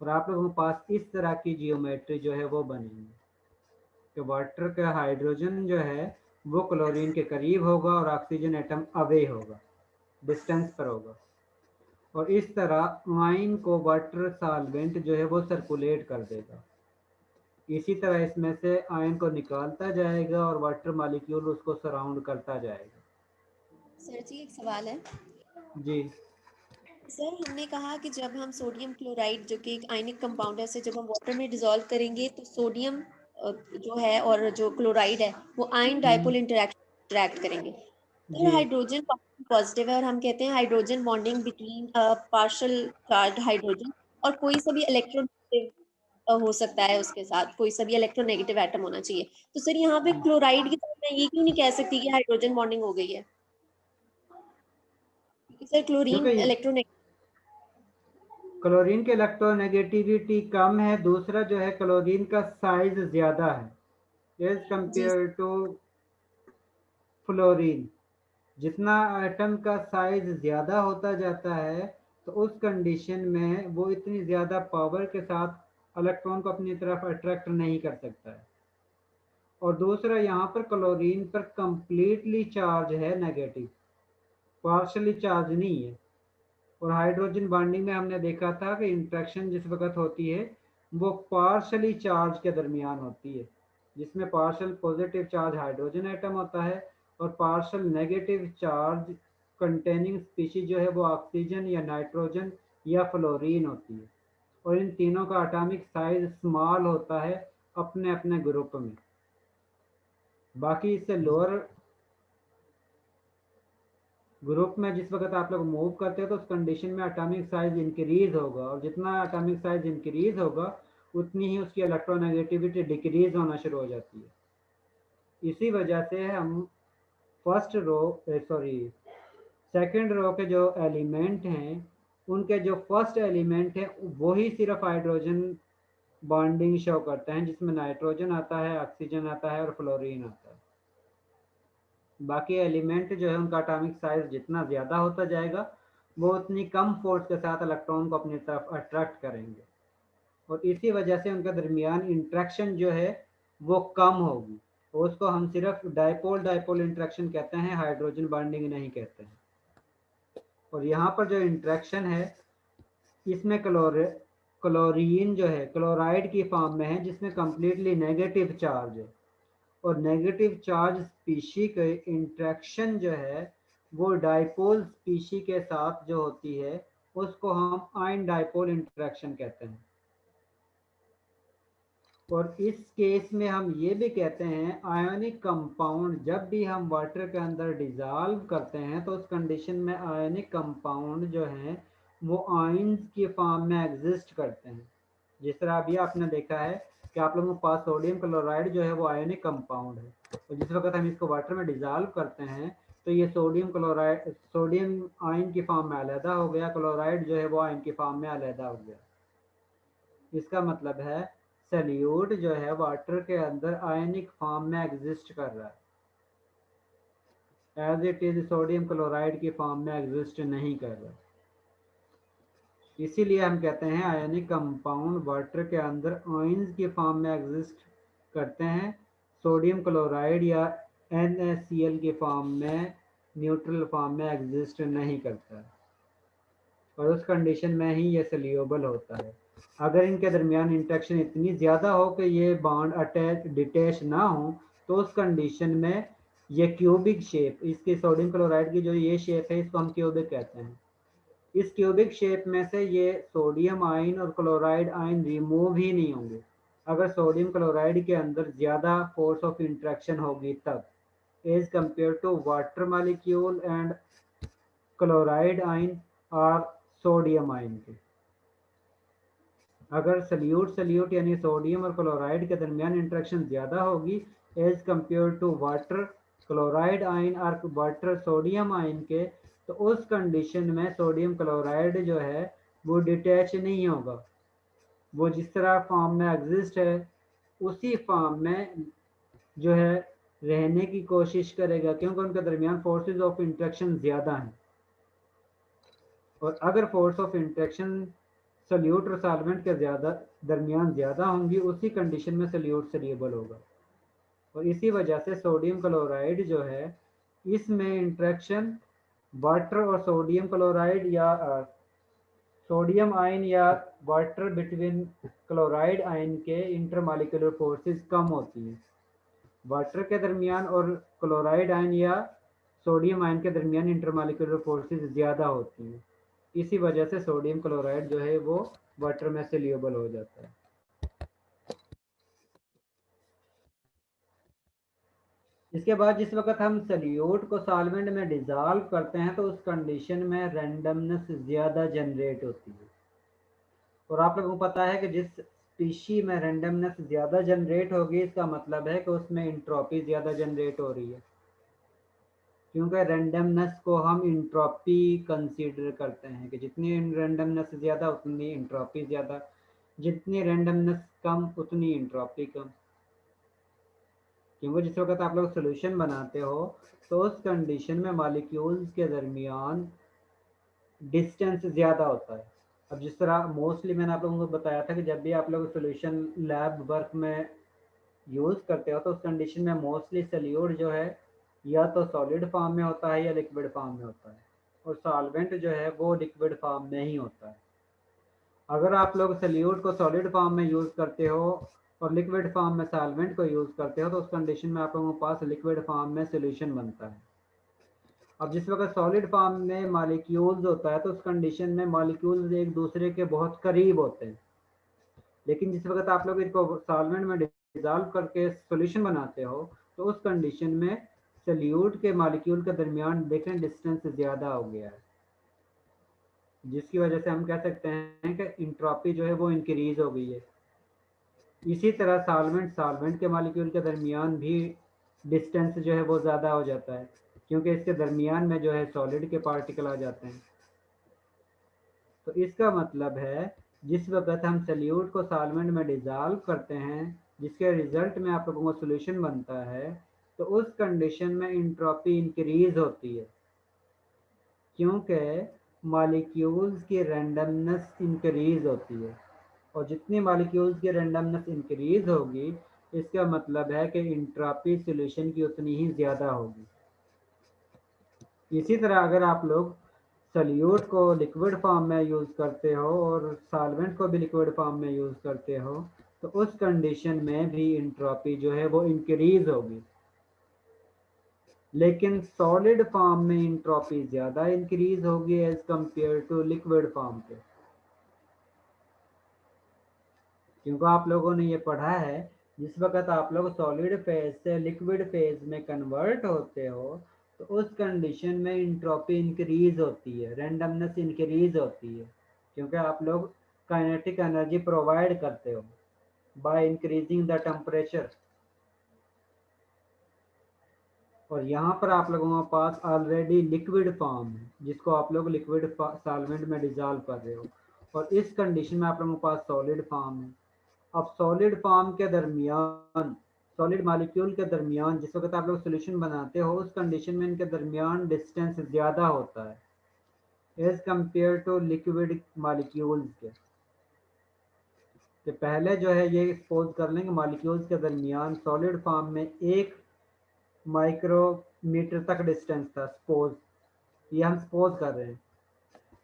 और आप लोगों के पास इस तरह की जियोमेट्री जो है वो बनेगी कि वाटर का हाइड्रोजन जो है वो क्लोरीन के करीब होगा और ऑक्सीजन एटम अवे होगा, डिस्टेंस पर होगा, और इस तरह आयन को वाटर सॉल्वेंट जो है वो सर्कुलेट कर देगा। इसी तरह इसमें से आयन को निकालता जाएगा और वाटर मॉलिक्यूल उसको सराउंड करता जाएगा। सर जी एक सवाल है। जी सर हमने कहा कि जब हम सोडियम क्लोराइड जो कि एक आयनिक कंपाउंड है, उसे जब हम वाटर में डिसॉल्व करेंगे तो सोडियम जो है और जो क्लोराइड है वो आयन डाइपोल इंटरैक्ट करेंगे। तो हाइड्रोजन पॉजिटिव है और हम कहते हैं hydrogen bonding between partial charge hydrogen और कोई सा भी इलेक्ट्रोनेगेटिव हो सकता है, उसके साथ कोई सा भी इलेक्ट्रोनेगेटिव एटम होना चाहिए। तो सर यहाँ पे क्लोराइड की तरह मैं ये क्यों नहीं कह सकती कि हाइड्रोजन बॉन्डिंग हो गई है? सर क्लोरीन क्लोरीन की इलेक्ट्रोनेगेटिविटी कम है, दूसरा जो है क्लोरीन का साइज ज़्यादा है एज कंपेयर टू फ्लोरीन। जितना एटम का साइज ज़्यादा होता जाता है तो उस कंडीशन में वो इतनी ज़्यादा पावर के साथ इलेक्ट्रॉन को अपनी तरफ अट्रैक्ट नहीं कर सकता है। और दूसरा यहाँ पर क्लोरीन पर कंप्लीटली चार्ज है नेगेटिव, पार्शली चार्ज नहीं है। और हाइड्रोजन बॉन्डिंग में हमने देखा था कि इंट्रैक्शन जिस वक्त होती है वो पार्शली चार्ज के दरमियान होती है, जिसमें partial positive charge hydrogen atom होता है और partial negative charge containing species जो है वो ऑक्सीजन या नाइट्रोजन या फ्लोरीन होती है। और इन तीनों का एटॉमिक साइज स्मॉल होता है अपने अपने ग्रुप में। बाकी इससे लोअर ग्रुप में जिस वक्त आप लोग मूव करते हैं तो उस कंडीशन में एटॉमिक साइज इंक्रीज होगा, और जितना एटॉमिक साइज इंक्रीज होगा उतनी ही उसकी इलेक्ट्रोनेगेटिविटी डिक्रीज होना शुरू हो जाती है। इसी वजह से हम सेकंड रो के जो एलिमेंट हैं उनके जो फर्स्ट एलिमेंट है वही सिर्फ हाइड्रोजन बॉन्डिंग शो करते हैं, जिसमें नाइट्रोजन आता है, ऑक्सीजन आता है और फ्लोरीन आता है। बाकी एलिमेंट जो है उनका एटॉमिक साइज जितना ज़्यादा होता जाएगा वो उतनी कम फोर्स के साथ इलेक्ट्रॉन को अपनी तरफ अट्रैक्ट करेंगे, और इसी वजह से उनके दरमियान इंट्रैक्शन जो है वो कम होगी। और उसको हम सिर्फ डाइपोल इंट्रैक्शन कहते हैं, हाइड्रोजन बॉन्डिंग नहीं कहते हैं। और यहाँ पर जो इंट्रैक्शन है इसमें क्लोरीन जो है क्लोराइड की फॉर्म में है, जिसमें कम्प्लीटली नेगेटिव चार्ज है, और नेगेटिव चार्ज स्पीशी के इंट्रैक्शन जो है वो डाइपोल स्पीशी के साथ जो होती है उसको हम आयन डाइपोल इंट्रैक्शन कहते हैं। और इस केस में हम ये भी कहते हैं आयोनिक कंपाउंड जब भी हम वाटर के अंदर डिज़ोल्व करते हैं तो उस कंडीशन में आयोनिक कंपाउंड जो हैं वो आयन्स की फॉर्म में एग्जिस्ट करते हैं। जिस तरह अभी आपने देखा है कि आप लोगों के पास सोडियम क्लोराइड जो है वो आयोनिक कंपाउंड है, और जिस वक्त हम इसको वाटर में डिज़ोल्व करते हैं तो ये सोडियम आयन की फॉर्म में अलहदा हो गया, क्लोराइड जो है वो आयन की फॉर्म में अलहदा हो गया। इसका मतलब है सल्यूट जो है वाटर के अंदर आयनिक फॉर्म में एग्जिस्ट कर रहा है, as it is sodium chloride की फॉर्म में एग्जिस्ट नहीं कर रहा। इसीलिए हम कहते हैं आयनिक कंपाउंड वाटर के अंदर आयन्स की फॉर्म में एग्जिस्ट करते हैं, सोडियम क्लोराइड या NaCl की फॉर्म में न्यूट्रल फॉर्म में एग्जिस्ट नहीं करता है, और उस कंडीशन में ही ये सल्यूबल होता है। अगर इनके दरमियान इंट्रैक्शन इतनी ज़्यादा हो कि ये बॉन्ड डिटैच ना हो तो उस कंडीशन में ये क्यूबिक शेप, इसकी सोडियम क्लोराइड की जो ये शेप है इसको हम क्यूबिक कहते हैं। इस क्यूबिक शेप में से ये सोडियम आयन और क्लोराइड आयन रिमूव ही नहीं होंगे अगर सोडियम क्लोराइड के अंदर ज़्यादा फोर्स ऑफ इंट्रैक्शन होगी तब, as compare to water molecule and chloride ion और सोडियम आयन के। अगर सल्यूट यानी सोडियम और क्लोराइड के दरमियान इंट्रैक्शन ज़्यादा होगी as compare to water chloride ion और वाटर सोडियम आयन के, तो उस कंडीशन में सोडियम क्लोराइड जो है वो डिटैच नहीं होगा, वो जिस तरह फॉर्म में एग्जिस्ट है उसी फॉर्म में जो है रहने की कोशिश करेगा, क्योंकि उनके दरमियान फोर्सेस ऑफ इंटरेक्शन ज़्यादा हैं। और अगर फोर्स ऑफ इंटरेक्शन सल्यूट और सॉल्वेंट के दरमियान ज़्यादा होंगी, उसी कंडीशन में सल्यूट सोल्यूबल होगा। और इसी वजह से सोडियम क्लोराइड जो है इसमें इंटरेक्शन वाटर और सोडियम क्लोराइड या सोडियम आयन या वाटर बिटवीन क्लोराइड आयन के इंटरमॉलिक्यूलर फोर्सेस कम होती हैं। वाटर के दरमियान और क्लोराइड आयन या सोडियम आयन के दरमियान इंटरमॉलिक्यूलर फोर्सेस ज़्यादा होती हैं। इसी वजह से सोडियम क्लोराइड जो है वो वाटर में सोल्यूबल हो जाता है। इसके बाद जिस वक्त हम सल्यूट को सॉल्वेंट में डिज़ोल्व करते हैं तो उस कंडीशन में रैंडमनेस ज़्यादा जनरेट होती है। और आप लोगों को पता है कि जिस स्पीशी में रैंडमनेस ज़्यादा जनरेट होगी इसका मतलब है कि उसमें इंट्रोपी ज़्यादा जनरेट हो रही है, क्योंकि रैंडमनेस को हम इंट्रोपी कंसीडर करते हैं कि जितनी रैंडमनेस ज़्यादा उतनी इंट्रोपी ज़्यादा, जितनी रैंडमनेस कम उतनी इंट्रोपी कम। क्योंकि जिस वक्त आप लोग सोल्यूशन बनाते हो तो उस कंडीशन में मॉलिक्यूल्स के दरमियान डिस्टेंस ज़्यादा होता है। अब जिस तरह मोस्टली मैंने आप लोगों को बताया था कि जब भी आप लोग सोल्यूशन लैब वर्क में यूज़ करते हो तो उस कंडीशन में मोस्टली सल्यूट जो है या तो सॉलिड फॉर्म में होता है या लिक्विड फॉर्म में होता है, और सॉल्वेंट जो है वो लिक्विड फॉर्म में ही होता है। अगर आप लोग सल्यूट को सॉलिड फॉर्म में यूज़ करते हो और लिक्विड फॉर्म में सॉल्वेंट को यूज़ करते हो तो उस कंडीशन में आप लोगों के पास लिक्विड फॉर्म में सोल्यूशन बनता है। अब जिस वक्त सॉलिड फॉर्म में मॉलिक्यूल्स होता है तो उस कंडीशन में मॉलिक्यूल्स एक दूसरे के बहुत करीब होते हैं, लेकिन जिस वक्त आप लोग इनको सॉल्वेंट में डिसॉल्व करके सॉल्यूशन बनाते हो तो उस कंडीशन में सल्यूट के मॉलिक्यूल के दरमियान देखें डिस्टेंस ज़्यादा हो गया है, जिसकी वजह से हम कह सकते हैं कि इंट्रोपी जो है वो इंक्रीज हो गई है। इसी तरह सॉल्वेंट के मॉलिक्यूल के दरमियान भी डिस्टेंस जो है वो ज़्यादा हो जाता है, क्योंकि इसके दरमियान में जो है सॉलिड के पार्टिकल आ जाते हैं। तो इसका मतलब है जिस वक्त हम सल्यूट को सॉल्वेंट में डिसॉल्व करते हैं जिसके रिजल्ट में आप लोगों को सॉल्यूशन बनता है तो उस कंडीशन में इंट्रोपी इंक्रीज होती है, क्योंकि मॉलिक्यूल्स की रैंडमनेस इंक्रीज होती है। और जितनी मॉलिक्यूल्स की रैंडमनेस इंक्रीज होगी इसका मतलब है कि इंट्रोपी सॉल्यूशन की उतनी ही ज़्यादा होगी। इसी तरह अगर आप लोग सल्यूट को लिक्विड फॉर्म में यूज़ करते हो और सॉल्वेंट को भी लिक्विड फॉर्म में यूज़ करते हो तो उस कंडीशन में भी इंट्रोपी जो है वो इंक्रीज होगी, लेकिन सॉलिड फॉर्म में इंट्रोपी ज़्यादा इंक्रीज होगी as compare to liquid form के। क्योंकि आप लोगों ने ये पढ़ा है जिस वक्त आप लोग सॉलिड फेज से लिक्विड फेज में कन्वर्ट होते हो तो उस कंडीशन में इंट्रोपी इंक्रीज होती है, रैंडमनेस इंक्रीज होती है, क्योंकि आप लोग काइनेटिक एनर्जी प्रोवाइड करते हो बाय इंक्रीजिंग द टेम्परेचर। और यहाँ पर आप लोगों के पास ऑलरेडी लिक्विड फॉर्म है जिसको आप लोग लिक्विड सॉल्वेंट में डिसॉल्व कर रहे हो, और इस कंडीशन में आप लोगों के पास सॉलिड फॉर्म है। अब सॉलिड फॉर्म के दरमियान सॉलिड मॉलिक्यूल के दरमियान जिस वक्त आप लोग सॉल्यूशन बनाते हो उस कंडीशन में इनके दरमियान डिस्टेंस ज़्यादा होता है as compare to liquid molecules के। तो पहले जो है ये सपोज कर लेंगे मॉलिक्यूल्स के दरमियान सॉलिड फॉर्म में 1 माइक्रोमीटर तक डिस्टेंस था, सपोज ये हम सपोज कर रहे हैं।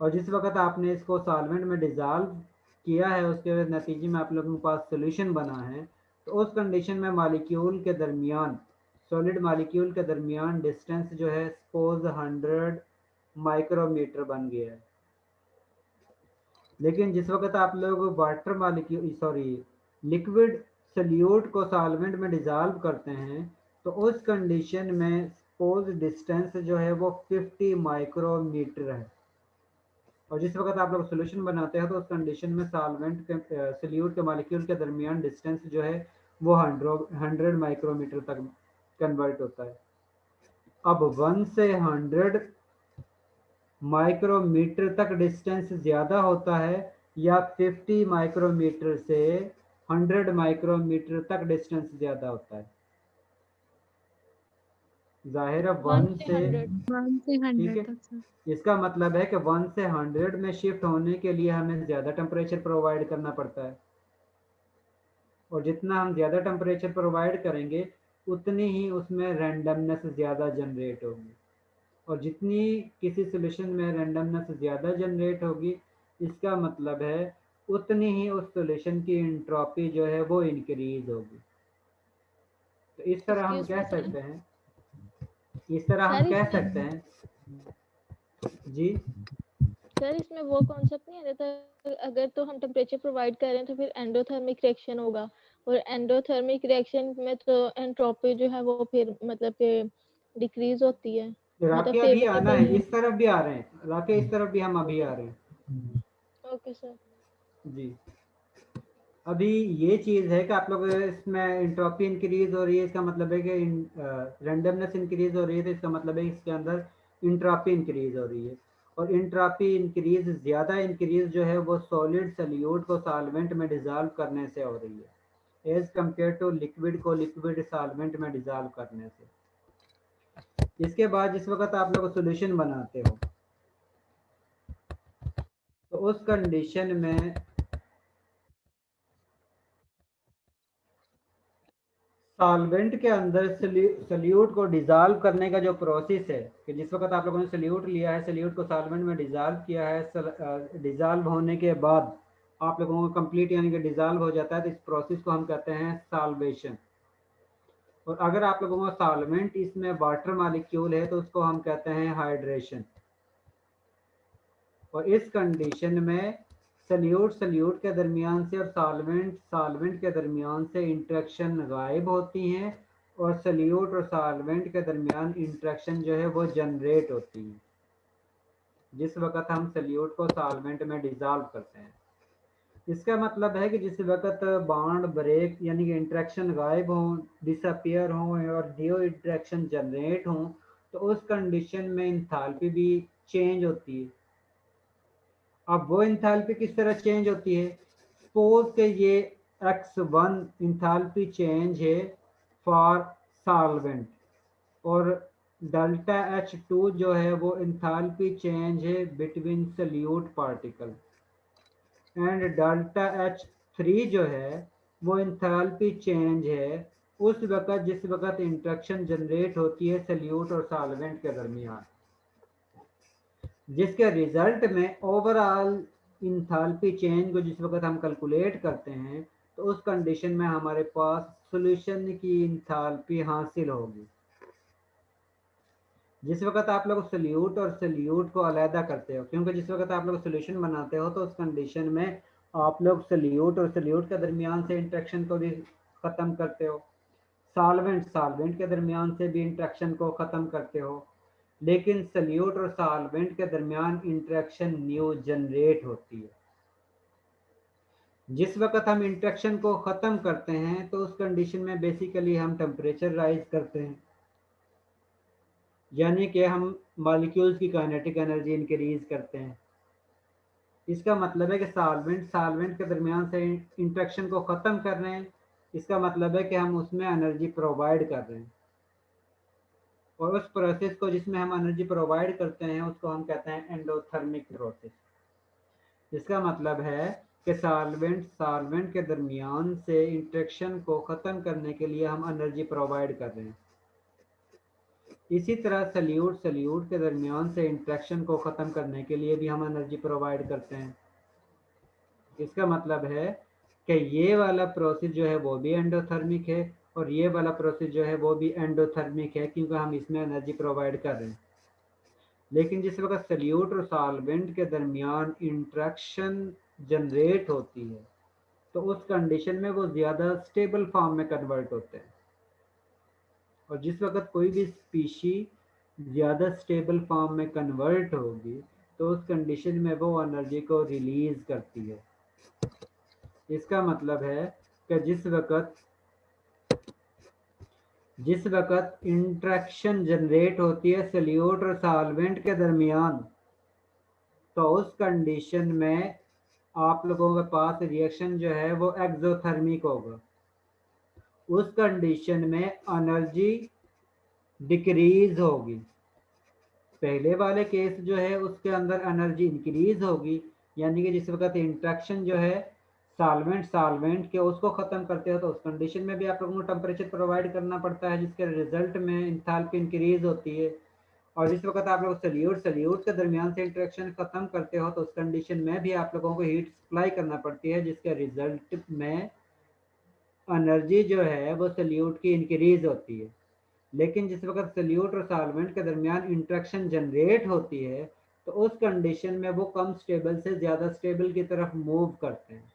और जिस वक्त आपने इसको सॉल्वेंट में डिसॉल्व किया है उसके नतीजे में आप लोगों के पास सॉल्यूशन बना है तो उस कंडीशन में मॉलिक्यूल के दरमियान सॉलिड मॉलिक्यूल के दरमियान डिस्टेंस जो है सपोज 100 माइक्रोमीटर बन गया है। लेकिन जिस वक्त आप लोग वाटर मॉलिक्यूल लिक्विड सल्यूट को सॉल्वेंट में डिसॉल्व करते हैं तो उस कंडीशन में सपोज डिस्टेंस जो है वो 50 माइक्रोमीटर है। और जिस वक्त आप लोग सोल्यूशन बनाते हो तो उस कंडीशन में सॉल्वेंट के सल्यूट के मॉलिक्यूल के दरमियान डिस्टेंस जो है वो 100 माइक्रोमीटर तक कन्वर्ट होता है। अब 1 से 100 माइक्रोमीटर तक डिस्टेंस ज़्यादा होता है, या 50 माइक्रोमीटर से 100 माइक्रोमीटर तक डिस्टेंस ज़्यादा होता है। जाहिर है 1 से 1 से 100 ठीक है, तक सर। इसका मतलब है कि 1 से 100 में शिफ्ट होने के लिए हमें ज़्यादा टेम्परेचर प्रोवाइड करना पड़ता है, और जितना हम ज़्यादा टेम्परेचर प्रोवाइड करेंगे उतनी ही उसमें रैंडमनेस ज़्यादा जनरेट होगी, और जितनी किसी सोल्यूशन में रैंडमनेस ज़्यादा जनरेट होगी इसका मतलब है उतनी ही उस सोल्यूशन की एंट्रोपी जो है वो इंक्रीज होगी। तो इस तरह हम कह सकते हैं, इस तरह हम कह सकते हैं जी सर इसमें वो कॉन्सेप्ट नहीं आ रहा, अगर तो हम टेम्परेचर प्रोवाइड कर रहे हैं तो फिर एंडोथर्मिक रिएक्शन होगा, और एंडोथर्मिक रिएक्शन में तो एंट्रोपी जो है वो फिर मतलब कि डिक्रीज होती है, मतलब राके अभी आना है, फेवरेबल। इस तरफ भी आ रहे हैं राके, इस तरफ भी हम अभी आ रहे हैं ओके सर जी। अभी ये चीज़ है कि आप लोग इसमें एंट्रोपी इंक्रीज हो रही है, इसका मतलब है कि रैंडमनेस इंक्रीज हो रही है, तो इसका मतलब है इसके अंदर इंट्रोपी इंक्रीज हो रही है, और इंट्रोपी इंक्रीज ज़्यादा इंक्रीज जो है वो सॉलिड सॉल्यूट को सॉल्वेंट में डिज़ोल्व करने से हो रही है एज कम्पेयर टू लिक्विड को लिक्विड सॉल्वेंट में डिज़ोल्व करने से। इसके बाद जिस वक्त आप लोग सॉल्यूशन बनाते हो तो उस कंडीशन में सॉल्वेंट के अंदर सॉल्यूट को डिज़ोल्व करने का जो प्रोसेस है कि जिस वक्त आप लोगों ने सॉल्यूट लिया है, सॉल्यूट को सॉल्वेंट में डिज़ोल्व किया है, डिज़ोल्व होने के बाद आप लोगों को कंप्लीट यानी कि डिज़ोल्व हो जाता है, तो इस प्रोसेस को हम कहते हैं सॉल्वेशन। और अगर आप लोगों का सॉल्वेंट इसमें वाटर मॉलिक्यूल है तो उसको हम कहते हैं हाइड्रेशन। और इस कंडीशन में सल्यूट के दरमियान से और सॉल्वेंट के दरमियान से इंटरेक्शन गायब होती हैं, और सल्यूट और सॉल्वेंट के दरमियान इंटरेक्शन जो है वो जनरेट होती है जिस वक्त हम सल्यूट को सॉल्वेंट में डिज़ोल्व करते हैं। इसका मतलब है कि जिस वक्त बॉन्ड ब्रेक यानी कि इंटरेक्शन गायब हों, डिसअपियर हों और न्यू इंटरेक्शन जनरेट हों, तो उस कंडीशन में इंथैल्पी भी चेंज होती है। अब वो इंथैल्पी किस तरह चेंज होती है? सपोज के ये x1 इंथैल्पी चेंज है फॉर सॉल्वेंट, और डेल्टा H2 जो है वो इंथैल्पी चेंज है between solute particle, and delta H3 जो है वो इंथैल्पी चेंज है उस वक्त जिस वक्त इंटरेक्शन जनरेट होती है सल्यूट और सॉल्वेंट के दरमियान, जिसके रिजल्ट में ओवरऑल इंथैल्पी चेंज को जिस वक्त हम कैलकुलेट करते हैं तो उस कंडीशन में हमारे पास सॉल्यूशन की इंथैल्पी हासिल होगी। जिस वक्त आप लोग सल्यूट और सल्यूट को अलहदा करते हो, क्योंकि जिस वक्त आप लोग सॉल्यूशन बनाते हो तो उस कंडीशन में आप लोग सल्यूट और सल्यूट के दरमियान से इंटरेक्शन को भी ख़त्म करते हो, सॉल्वेंट के दरमियान से भी इंटरेक्शन को ख़त्म करते हो, लेकिन सल्यूट और सॉल्वेंट के दरमियान इंटरेक्शन न्यू जनरेट होती है। जिस वक्त हम इंटरेक्शन को ख़त्म करते हैं तो उस कंडीशन में बेसिकली हम टेम्परेचर राइज करते हैं, यानी कि हम मॉलिक्यूल्स की काइनेटिक एनर्जी इंक्रीज करते हैं। इसका मतलब है कि सॉल्वेंट के दरमियान से इंटरेक्शन को ख़त्म कर रहे हैं, इसका मतलब है कि हम उसमें एनर्जी प्रोवाइड कर रहे हैं, और उस प्रोसेस को जिसमें हम एनर्जी प्रोवाइड करते हैं उसको हम कहते हैं एंडोथर्मिक प्रोसेस। इसका मतलब है कि सॉल्वेंट के दरमियान से इंटरेक्शन को ख़त्म करने के लिए हम एनर्जी प्रोवाइड कर रहे हैं। इसी तरह सल्यूट के दरमियान से इंटरेक्शन को ख़त्म करने के लिए भी हम एनर्जी प्रोवाइड करते हैं। इसका मतलब है कि ये वाला प्रोसेस जो है वो भी एंडोथर्मिक है, और ये वाला प्रोसेस जो है वो भी एंडोथर्मिक है, क्योंकि हम इसमें एनर्जी प्रोवाइड कर रहे हैं। लेकिन जिस वक्त सल्यूट और सॉल्वेंट के दरमियान इंटरेक्शन जनरेट होती है तो उस कंडीशन में वो ज़्यादा स्टेबल फॉर्म में कन्वर्ट होते हैं, और जिस वक्त कोई भी स्पीशी ज़्यादा स्टेबल फॉर्म में कन्वर्ट होगी तो उस कंडीशन में वो एनर्जी को रिलीज़ करती है। इसका मतलब है कि जिस वक्त इंटरेक्शन जनरेट होती है सल्यूट और सॉल्वेंट के दरमियान तो उस कंडीशन में आप लोगों के पास रिएक्शन जो है वो एक्सोथर्मिक होगा। उस कंडीशन में एनर्जी डिक्रीज होगी। पहले वाले केस जो है उसके अंदर एनर्जी इंक्रीज होगी, यानी कि जिस वक्त इंट्रैक्शन जो है सॉल्वेंट के उसको ख़त्म करते हो तो उस कंडीशन में भी आप लोगों को टेम्परेचर प्रोवाइड करना पड़ता है, जिसके रिजल्ट में इंथैल्पी इंक्रीज होती है। और जिस वक्त आप लोग सल्यूट के दरमियान से इंट्रैक्शन ख़त्म करते हो तो उस कंडीशन में भी आप लोगों को हीट सप्लाई करना पड़ती है, जिसके रिजल्ट में एनर्जी जो है वो सल्यूट की इंक्रीज होती है। लेकिन जिस वक्त सल्यूट और सॉल्वेंट के दरमियान इंट्रैक्शन जनरेट होती है तो उस कंडीशन में वो कम स्टेबल से ज़्यादा स्टेबल की तरफ मूव करते हैं।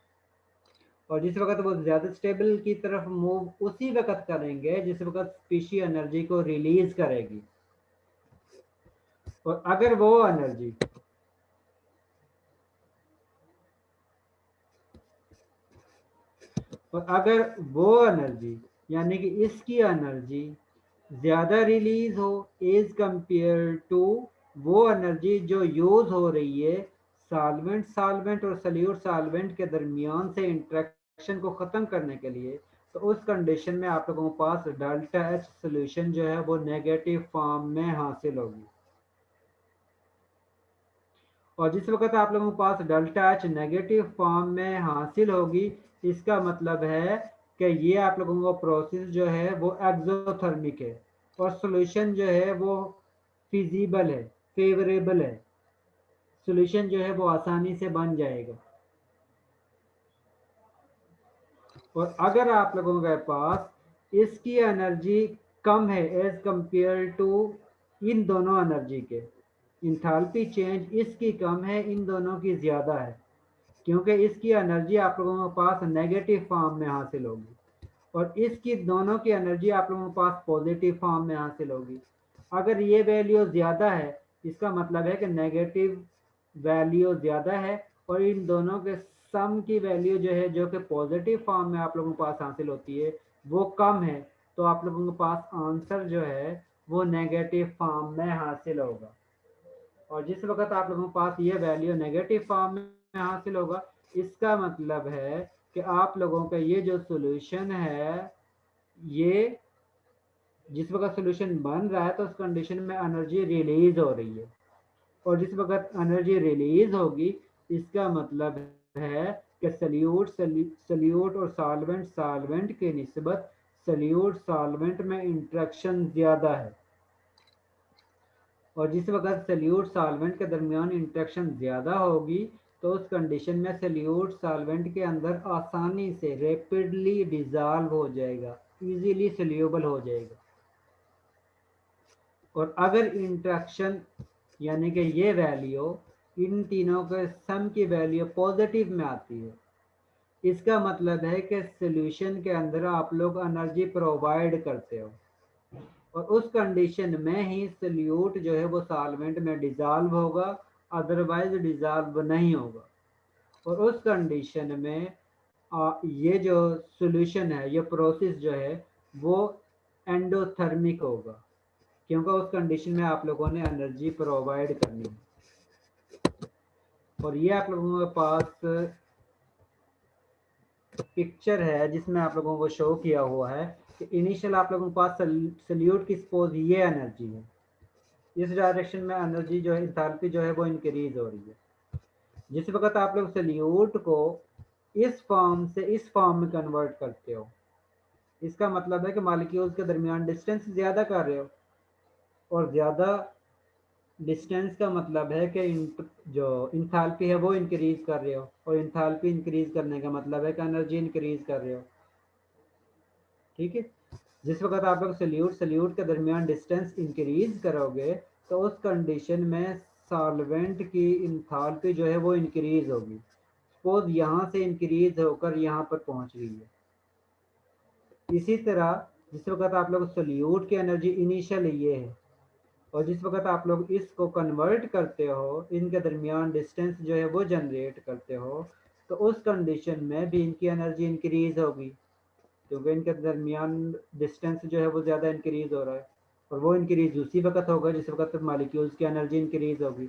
और जिस वक्त वो ज़्यादा स्टेबल की तरफ मूव उसी वक्त करेंगे जिस वक्त स्पीशी एनर्जी को रिलीज करेगी। और अगर वो एनर्जी यानी कि इसकी एनर्जी ज़्यादा रिलीज हो एज कंपेयर टू वो एनर्जी जो यूज़ हो रही है सॉल्वेंट और सल्यूट सॉल्वेंट के दरमियान से इंट्रैक्शन को ख़त्म करने के लिए, तो उस कंडीशन में आप लोगों के पास डेल्टा एच सोल्यूशन जो है वो नेगेटिव फॉर्म में हासिल होगी। और जिस वक्त आप लोगों के पास डेल्टा एच नेगेटिव फॉर्म में हासिल होगी, इसका मतलब है कि ये आप लोगों का प्रोसेस जो है वो एक्सोथर्मिक है और सॉल्यूशन जो है वो फिजिबल है, फेवरेबल है। सॉल्यूशन जो है वो आसानी से बन जाएगा। और अगर आप लोगों के पास इसकी एनर्जी कम है एज कंपेयर टू इन दोनों एनर्जी के, इंथैल्पी चेंज इसकी कम है, इन दोनों की ज़्यादा है, क्योंकि इसकी एनर्जी आप लोगों के पास नेगेटिव फॉर्म में हासिल होगी और इसकी दोनों की एनर्जी आप लोगों के पास पॉजिटिव फॉर्म में हासिल होगी। अगर ये वैल्यू ज़्यादा है इसका मतलब है कि नेगेटिव वैल्यू ज़्यादा है और इन दोनों के सम की वैल्यू जो है जो कि पॉजिटिव फॉर्म में आप लोगों के पास हासिल होती है वो कम है, तो आप लोगों के पास आंसर जो है वो नेगेटिव फॉर्म में हासिल होगा। और जिस वक्त आप लोगों के पास ये वैल्यू नेगेटिव फॉर्म में हासिल होगा, इसका मतलब है कि आप लोगों का ये जो सॉल्यूशन है, ये जिस वक्त सॉल्यूशन बन रहा है तो उस कंडीशन में एनर्जी रिलीज हो रही है और जिस वक्त एनर्जी रिलीज होगी इसका मतलब है कि सल्यूट और सॉल्वेंट के निस्बत सल्यूट सॉल्वेंट में इंट्रैक्शन ज़्यादा है। और जिस वक्त सल्यूट सॉल्वेंट के दरमियान इंट्रैक्शन ज़्यादा होगी तो उस कंडीशन में सल्यूट सॉल्वेंट के अंदर आसानी से रैपिडली डिज़ोल्व हो जाएगा, इजीली सोल्यूबल हो जाएगा। और अगर इंट्रैक्शन यानी कि ये वैल्यू इन तीनों के सम की वैल्यू पॉजिटिव में आती है, इसका मतलब है कि सॉल्यूशन के अंदर आप लोग एनर्जी प्रोवाइड करते हो और उस कंडीशन में ही सल्यूट जो है वो सॉल्वेंट में डिज़ोल्व होगा, अदरवाइज डिज़ोल्व नहीं होगा। और उस कंडीशन में ये जो सॉल्यूशन है, ये प्रोसेस जो है वो एंडोथर्मिक होगा, क्योंकि उस कंडीशन में आप लोगों ने एनर्जी प्रोवाइड करनी है। और ये आप लोगों के पास पिक्चर है जिसमें आप लोगों को शो किया हुआ है कि इनिशियल आप लोगों के पास सल्यूट की सपोज ये एनर्जी है, इस डायरेक्शन में एनर्जी जो है इंथैल्पी जो है वो इंक्रीज हो रही है। जिस वक्त आप लोग सल्यूट को इस फॉर्म से इस फॉर्म में कन्वर्ट करते हो, इसका मतलब है कि मॉलिक्यूल्स के दरमियान डिस्टेंस ज़्यादा कर रहे हो और ज़्यादा डिस्टेंस का मतलब है कि जो इंथैल्पी है वो इंक्रीज कर रहे हो और इंथैल्पी इंक्रीज करने का मतलब है कि एनर्जी इंक्रीज कर रहे हो। ठीक है, जिस वक्त आप लोग सल्यूट के दरमियान डिस्टेंस इंक्रीज करोगे तो उस कंडीशन में सॉल्वेंट की इंथैल्पी जो है वो इंक्रीज होगी। सपोज यहाँ से इंक्रीज होकर यहाँ पर पहुँच गई है। इसी तरह जिस वक्त आप लोग सल्यूट की एनर्जी इनिशियल ये है और जिस वक्त आप लोग इसको कन्वर्ट करते हो, इनके दरमियान डिस्टेंस जो है वो जनरेट करते हो, तो उस कंडीशन में भी इनकी एनर्जी इंक्रीज होगी, क्योंकि इनके दरमियान डिस्टेंस जो है वो ज़्यादा इंक्रीज हो रहा है और वो इंक्रीज उसी वक्त होगा जिस वक्त मॉलिक्यूल्स की एनर्जी इंक्रीज होगी।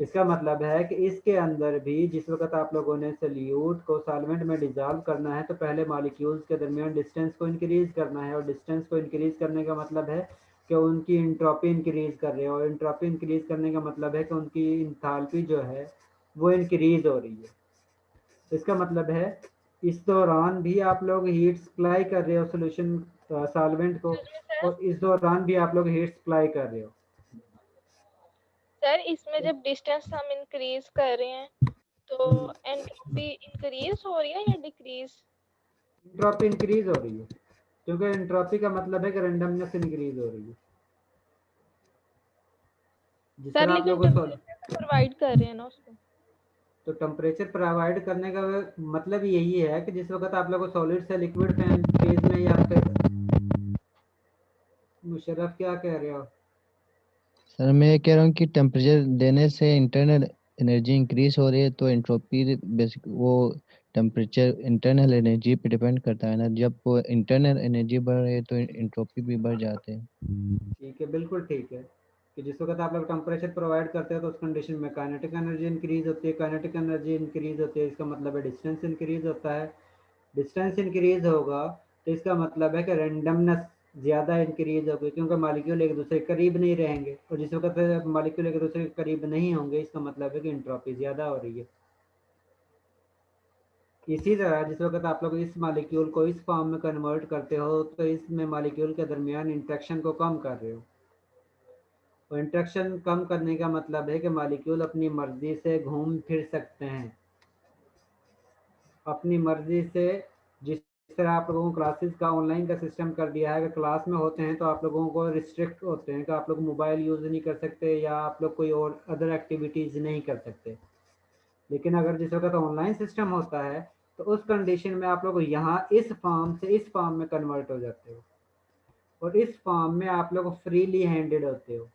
इसका मतलब है कि इसके अंदर भी जिस वक्त आप लोगों ने सल्यूट को सॉल्वेंट में डिजॉल्व करना है तो पहले मॉलिक्यूल्स के दरमियान डिस्टेंस को इंक्रीज करना है, और डिस्टेंस को इंक्रीज करने का मतलब है कि उनकी इंट्रोपी इंक्रीज कर रहे हो, और इंट्रोपी इंक्रीज करने का मतलब है कि उनकी इंथैल्पी जो है वो इंक्रीज हो रही है। इसका मतलब है इस दौरान भी आप लोग हीट सप्लाई कर रहे हो सोल्यूशन सॉल्वेंट को, और इस दौरान भी आप लोग हीट सप्लाई कर रहे हो। सर इसमें जब डिस्टेंस हम इंक्रीज कर रहे हैं तो एंट्रोपी इंक्रीज हो रही है या डिक्रीज? इंट्रोपी इंक्रीज हो रही है, क्योंकि इंट्रोपी का मतलब है कि रैंडमनेस इंक्रीज हो रही है। जिस सर तरह आप लेकिन लोगों को प्रोवाइड कर रहे हैं ना उसको। तो टेम्परेचर प्रोवाइड करने का मतलब यही है कि जिस वक्त आप लोग सॉलिड से लिक्विड फेज में, या फिर मुशर्रफ क्या कह रहे हो? सर मैं ये कह रहा हूँ कि टेम्परेचर देने से इंटरनल एनर्जी इंक्रीज हो रही है, तो एंट्रोपी बेसिक वो टेम्परेचर इंटरनल एनर्जी पे डिपेंड करता है ना, जब वो इंटरनल एनर्जी बढ़ रही है तो एंट्रोपी भी बढ़ जाते हैं। ठीक है, बिल्कुल ठीक है कि जिस वक्त आप लोग टेम्परेचर प्रोवाइड करते हो तो उस कंडीशन में काइनेटिक एनर्जी इंक्रीज होती है, काइनेटिक एनर्जी इंक्रीज होती है इसका मतलब है डिस्टेंस इंक्रीज होता है, डिस्टेंस इंक्रीज होगा तो इसका मतलब है कि रैंडमनेस ज़्यादा इंक्रीज होगी, क्योंकि मालिक्यूल एक दूसरे के करीब नहीं रहेंगे, और जिस वक्त मालिक्यूल एक दूसरे के करीब नहीं होंगे इसका मतलब है कि एंट्रोपी ज़्यादा हो रही है। इसी तरह जिस वक्त आप लोग इस मालिक्यूल को इस फॉर्म में कन्वर्ट करते हो तो इसमें मालिक्यूल के दरमियान इंट्रैक्शन को कम कर रहे हो, और इंट्रैक्शन कम करने का मतलब है कि मालिक्यूल अपनी मर्जी से घूम फिर सकते हैं, अपनी मर्जी से। जिस तरह आप लोगों को क्लासेस का ऑनलाइन का सिस्टम कर दिया है, अगर क्लास में होते हैं तो आप लोगों को रिस्ट्रिक्ट होते हैं कि आप लोग मोबाइल यूज़ नहीं कर सकते या आप लोग कोई और अदर एक्टिविटीज़ नहीं कर सकते। लेकिन अगर जिस वक्त ऑनलाइन सिस्टम होता है तो उस कंडीशन में आप लोग यहाँ इस फॉर्म से इस फॉर्म में कन्वर्ट हो जाते हो, और इस फॉर्म में आप लोग फ्रीली हैंडेड होते हो।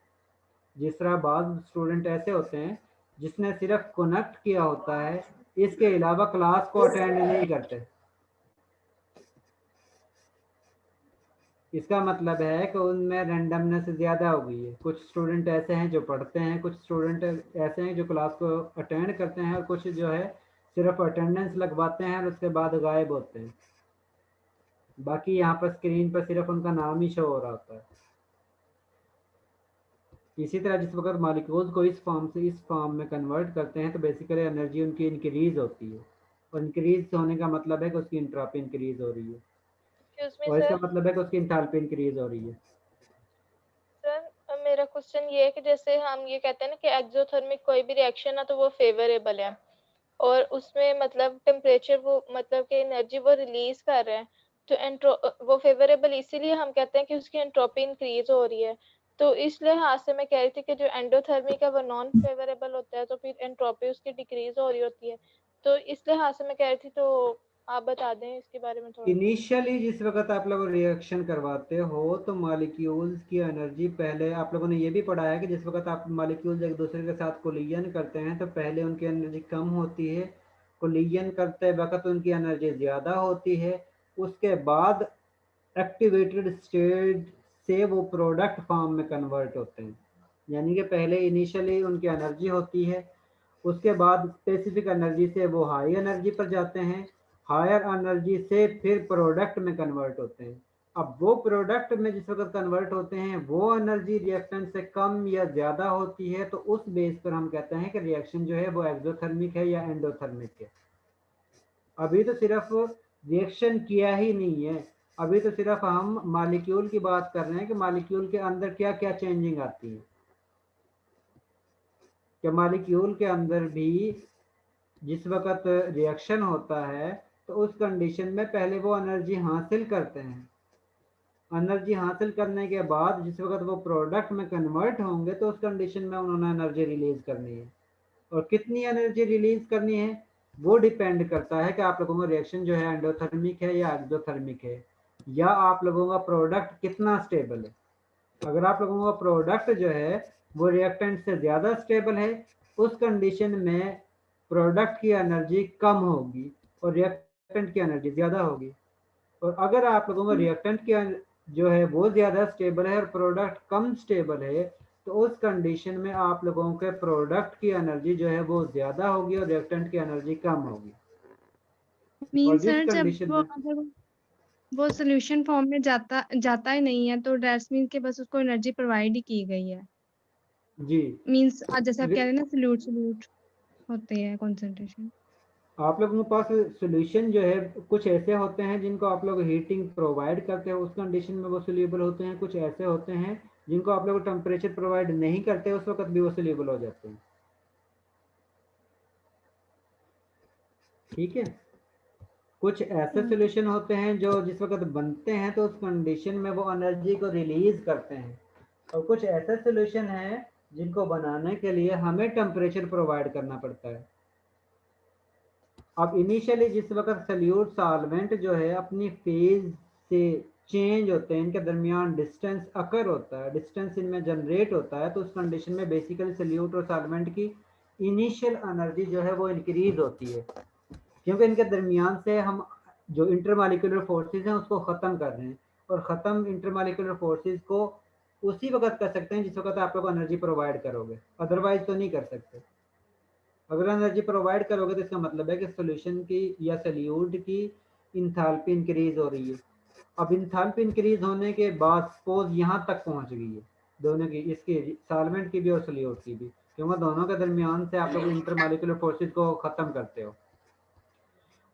जिस तरह बाद स्टूडेंट ऐसे होते हैं जिसने सिर्फ कनेक्ट किया होता है, इसके अलावा क्लास को अटेंड नहीं करते। इसका मतलब है कि उनमें रैंडमनेस ज़्यादा हो गई है। कुछ स्टूडेंट ऐसे हैं जो पढ़ते हैं, कुछ स्टूडेंट ऐसे हैं जो क्लास को अटेंड करते हैं, और कुछ जो है सिर्फ अटेंडेंस लगवाते हैं और उसके बाद गायब होते हैं। बाकी यहाँ पर स्क्रीन पर सिर्फ उनका नाम ही शो हो रहा होता है। इसी तरह जिस वक्त मॉलिक्यूल्स को इस फॉर्म से इस फॉर्म में कन्वर्ट करते हैं तो बेसिकली एनर्जी उनकी इंक्रीज होती है, और इंक्रीज होने का मतलब है कि उसकी एंट्रोपी इंक्रीज हो रही है, और इसका मतलब है कि उसकी एंथैल्पी इंक्रीज हो रही है। सर मेरा क्वेश्चन ये है कि जैसे हम ये कहते हैं ना कि एक्सोथर्मिक कोई भी रिएक्शन है तो वो फेवरेबल है, और उसमें मतलब टेम्परेचर वो मतलब कि एनर्जी वो रिलीज कर रहे हैं, तो वो फेवरेबल इसीलिए हम कहते हैं कि उसकी एंट्रोपी इंक्रीज हो रही है। तो इस लिहाज से मैं कह रही थी कि जो एंडोथर्मिक है वो नॉन फेवरेबल होता है, तो फिर एंट्रोपी उसकी डिक्रीज हो रही होती है। तो इस लिहाज से मैं कह रही थी, तो आप बता दें इसके बारे में थोड़ा। इनिशियली जिस वक्त आप लोग रिएक्शन करवाते हो तो मॉलिक्यूल्स की एनर्जी, पहले आप लोगों ने ये भी पढ़ा है कि जिस वक्त आप मॉलिक्यूल्स एक दूसरे के साथ कोलिजन करते हैं तो पहले उनकी एनर्जी कम होती है, कोलिजन करते वक्त उनकी एनर्जी ज़्यादा होती है, उसके बाद एक्टिवेटेड स्टेट से वो प्रोडक्ट फॉर्म में कन्वर्ट होते हैं। यानी कि पहले इनिशियली उनकी एनर्जी होती है, उसके बाद स्पेसिफिक एनर्जी से वो हाई एनर्जी पर जाते हैं, हायर एनर्जी से फिर प्रोडक्ट में कन्वर्ट होते हैं। अब वो प्रोडक्ट में जिस वक्त कन्वर्ट होते हैं वो एनर्जी रिएक्टेंट से कम या ज़्यादा होती है, तो उस बेस पर हम कहते हैं कि रिएक्शन जो है वो एक्सोथर्मिक है या एंडोथर्मिक है। अभी तो सिर्फ रिएक्शन किया ही नहीं है, अभी तो सिर्फ हम मॉलिक्यूल की बात कर रहे हैं कि मॉलिक्यूल के अंदर क्या क्या चेंजिंग आती है, कि मॉलिक्यूल के अंदर भी जिस वक्त रिएक्शन होता है तो उस कंडीशन में पहले वो एनर्जी हासिल करते हैं, एनर्जी हासिल करने के बाद जिस वक्त वो प्रोडक्ट में कन्वर्ट होंगे तो उस कंडीशन में उन्होंने एनर्जी रिलीज करनी है, और कितनी एनर्जी रिलीज करनी है वो डिपेंड करता है कि आप लोगों का रिएक्शन जो है एंडोथर्मिक है या एक्सोथर्मिक है, या आप लोगों का प्रोडक्ट कितना स्टेबल है। अगर आप लोगों का प्रोडक्ट जो है वो रिएक्टेंट से ज़्यादा स्टेबल है, उस कंडीशन में प्रोडक्ट की एनर्जी कम होगी और रिएक्टेंट की एनर्जी ज़्यादा होगी। और अगर आप लोगों का रिएक्टेंट की जो है वो ज़्यादा स्टेबल है और प्रोडक्ट कम स्टेबल है, तो उस कंडीशन में आप लोगों के प्रोडक्ट की एनर्जी जो है वो ज़्यादा होगी और रिएक्टेंट की एनर्जी कम होगी। मीन और जिस सर जब कंडीशन वो में अगर वो सोल्यूशन फॉर्म में जाता ही नहीं है तो दैट्स मीन के बस उसको एनर्जी प्रोवाइड ही की गई है। जी मीन्स जैसे आप कह रहे हैं ना सल्यूट होते हैं कंसंट्रेशन। आप लोगों के पास सोल्यूशन जो है कुछ ऐसे होते हैं जिनको आप लोग हीटिंग प्रोवाइड करते हो उस कंडीशन में वो सोल्यूबल होते हैं, कुछ ऐसे होते हैं जिनको आप लोग टेम्परेचर प्रोवाइड नहीं करते उस वक्त भी वो सोल्यूबल हो जाते हैं। ठीक है, कुछ ऐसे सोल्यूशन होते हैं जो जिस वक्त बनते हैं तो उस कंडीशन में वो एनर्जी को रिलीज करते हैं, और कुछ ऐसे सोल्यूशन हैं जिनको बनाने के लिए हमें टेम्परेचर प्रोवाइड करना पड़ता है। अब इनिशियली जिस वक्त सल्यूट सॉल्वेंट जो है अपनी फेज से चेंज होते हैं, इनके दरमियान डिस्टेंस अकर होता है, डिस्टेंस इनमें जनरेट होता है, तो उस कंडीशन में बेसिकली सल्यूट और सॉल्वेंट की इनिशियल एनर्जी जो है वो इंक्रीज होती है, क्योंकि इनके दरमियान से हम जो इंटरमॉलिक्यूलर फोर्सेस हैं उसको ख़त्म कर रहे हैं, और ख़त्म इंटरमॉलिक्यूलर फोर्सेस को उसी वक्त कर सकते हैं जिस वक्त आप लोग एनर्जी प्रोवाइड करोगे, अदरवाइज तो नहीं कर सकते। अगर एनर्जी प्रोवाइड करोगे तो इसका मतलब है कि सॉल्यूशन की या सल्यूट की इंथैल्पी इंक्रीज हो रही है। अब इंथैल्पी इंक्रीज होने के बाद सपोज यहाँ तक पहुँच गई है दोनों की, इसकी सॉल्वेंट की भी और सल्यूट की भी, क्योंकि दोनों के दरमियान से आप लोग इंटरमॉलिक्यूलर फोर्सेस को ख़त्म करते हो।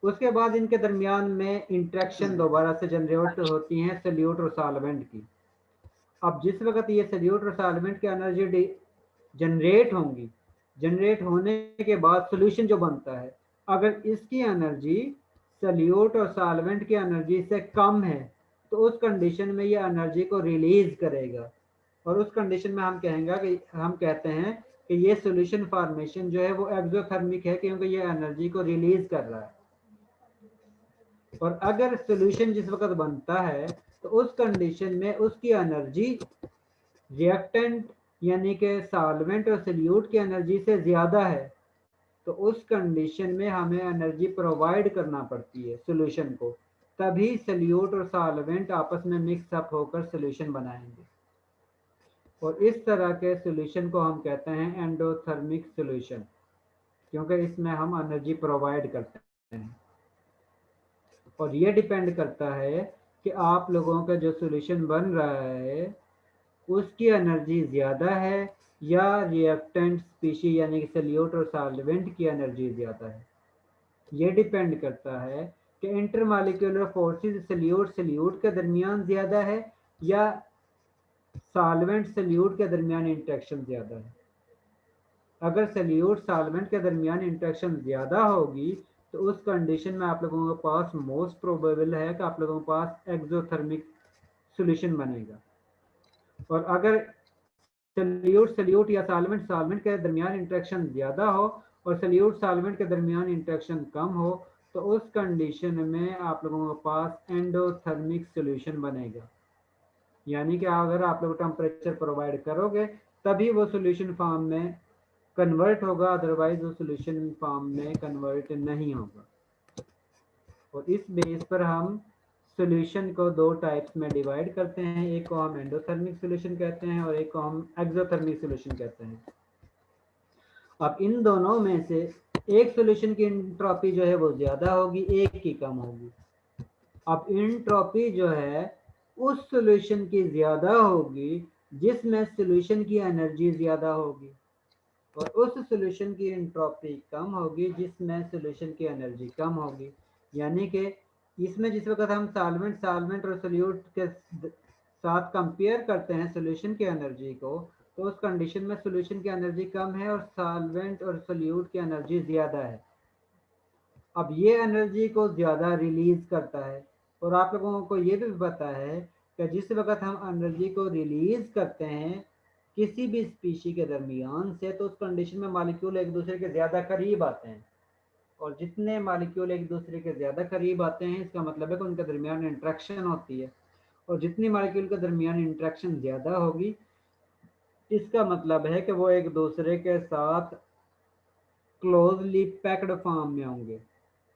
उसके बाद इनके दरमियान में इंट्रैक्शन दोबारा से जनरेट होती हैं सल्यूट और सॉल्वेंट की। अब जिस वक्त ये सल्यूट और सॉल्वेंट की एनर्जी जनरेट होंगी, जनरेट होने के बाद सॉल्यूशन जो बनता है, अगर इसकी एनर्जी सल्यूट और सॉल्वेंट की एनर्जी से कम है तो उस कंडीशन में ये एनर्जी को रिलीज करेगा, और उस कंडीशन में हम कहते हैं कि ये सॉल्यूशन फॉर्मेशन जो है वो एक्सोथर्मिक है, क्योंकि ये एनर्जी को रिलीज कर रहा है। और अगर सॉल्यूशन जिस वक्त बनता है तो उस कंडीशन में उसकी एनर्जी रिएक्टेंट यानी कि सॉल्वेंट और सल्यूट की एनर्जी से ज़्यादा है, तो उस कंडीशन में हमें एनर्जी प्रोवाइड करना पड़ती है सॉल्यूशन को, तभी सल्यूट और सॉल्वेंट आपस में मिक्स अप होकर सॉल्यूशन बनाएंगे, और इस तरह के सॉल्यूशन को हम कहते हैं एंडोथर्मिक सॉल्यूशन, क्योंकि इसमें हम एनर्जी प्रोवाइड करते हैं। और ये डिपेंड करता है कि आप लोगों का जो सॉल्यूशन बन रहा है उसकी एनर्जी ज़्यादा है या रिएक्टेंट स्पीशी यानी कि सल्यूट और सॉल्वेंट की एनर्जी ज़्यादा है। ये डिपेंड करता है कि इंटरमॉलिक्यूलर फोर्सेस सल्यूट के दरमियान ज़्यादा है या सॉल्वेंट सल्यूट के दरमियान इंटरेक्शन ज़्यादा है। अगर सल्यूट सॉल्वेंट के दरमियान इंटरेक्शन ज़्यादा होगी तो उस कंडीशन में आप लोगों के पास मोस्ट प्रोबेबल है कि आप लोगों के पास एक्सोथर्मिक सॉल्यूशन बनेगा। और अगर सल्यूट या सॉल्वेंट के दरमियान इंटरेक्शन ज़्यादा हो और सल्यूट सॉल्वेंट के दरमियान इंटरेक्शन कम हो तो उस कंडीशन में आप लोगों के पास एंडोथर्मिक सॉल्यूशन बनेगा, यानी कि अगर आप लोग टेम्परेचर प्रोवाइड करोगे तभी वो सॉल्यूशन फॉर्म में कन्वर्ट होगा, अदरवाइज वो सॉल्यूशन फॉर्म में कन्वर्ट नहीं होगा। और इस बेस पर हम सॉल्यूशन को दो टाइप्स में डिवाइड करते हैं, एक को हम एंडोथर्मिक सॉल्यूशन कहते हैं और एक को हम एक्सोथर्मिक सॉल्यूशन कहते हैं। अब इन दोनों में से एक सॉल्यूशन की एंट्रोपी जो है वो ज़्यादा होगी, एक की कम होगी। अब एंट्रोपी जो है उस सॉल्यूशन की ज़्यादा होगी जिसमें सॉल्यूशन की एनर्जी ज़्यादा होगी, और उस सॉल्यूशन की एंट्रोपी कम होगी जिसमें सॉल्यूशन की एनर्जी कम होगी। यानी कि इसमें जिस वक्त हम सॉल्वेंट और सॉल्यूट के साथ कंपेयर करते हैं सॉल्यूशन की एनर्जी को, तो उस कंडीशन में सॉल्यूशन की एनर्जी कम है और सॉल्वेंट और सॉल्यूट की एनर्जी ज़्यादा है। अब ये एनर्जी को ज़्यादा रिलीज करता है, और आप लोगों को ये भी पता है कि जिस वक्त हम एनर्जी को रिलीज करते हैं किसी भी स्पीशी के दरमियान से, तो उस कंडीशन में मॉलिक्यूल एक दूसरे के ज़्यादा करीब आते हैं, और जितने मॉलिक्यूल एक दूसरे के ज़्यादा करीब आते हैं इसका मतलब है कि उनके दरमियान इंट्रैक्शन होती है, और जितनी मॉलिक्यूल के दरमियान इंट्रैक्शन ज़्यादा होगी इसका मतलब है कि वो एक दूसरे के साथ क्लोजली पैक्ड फॉर्म में होंगे,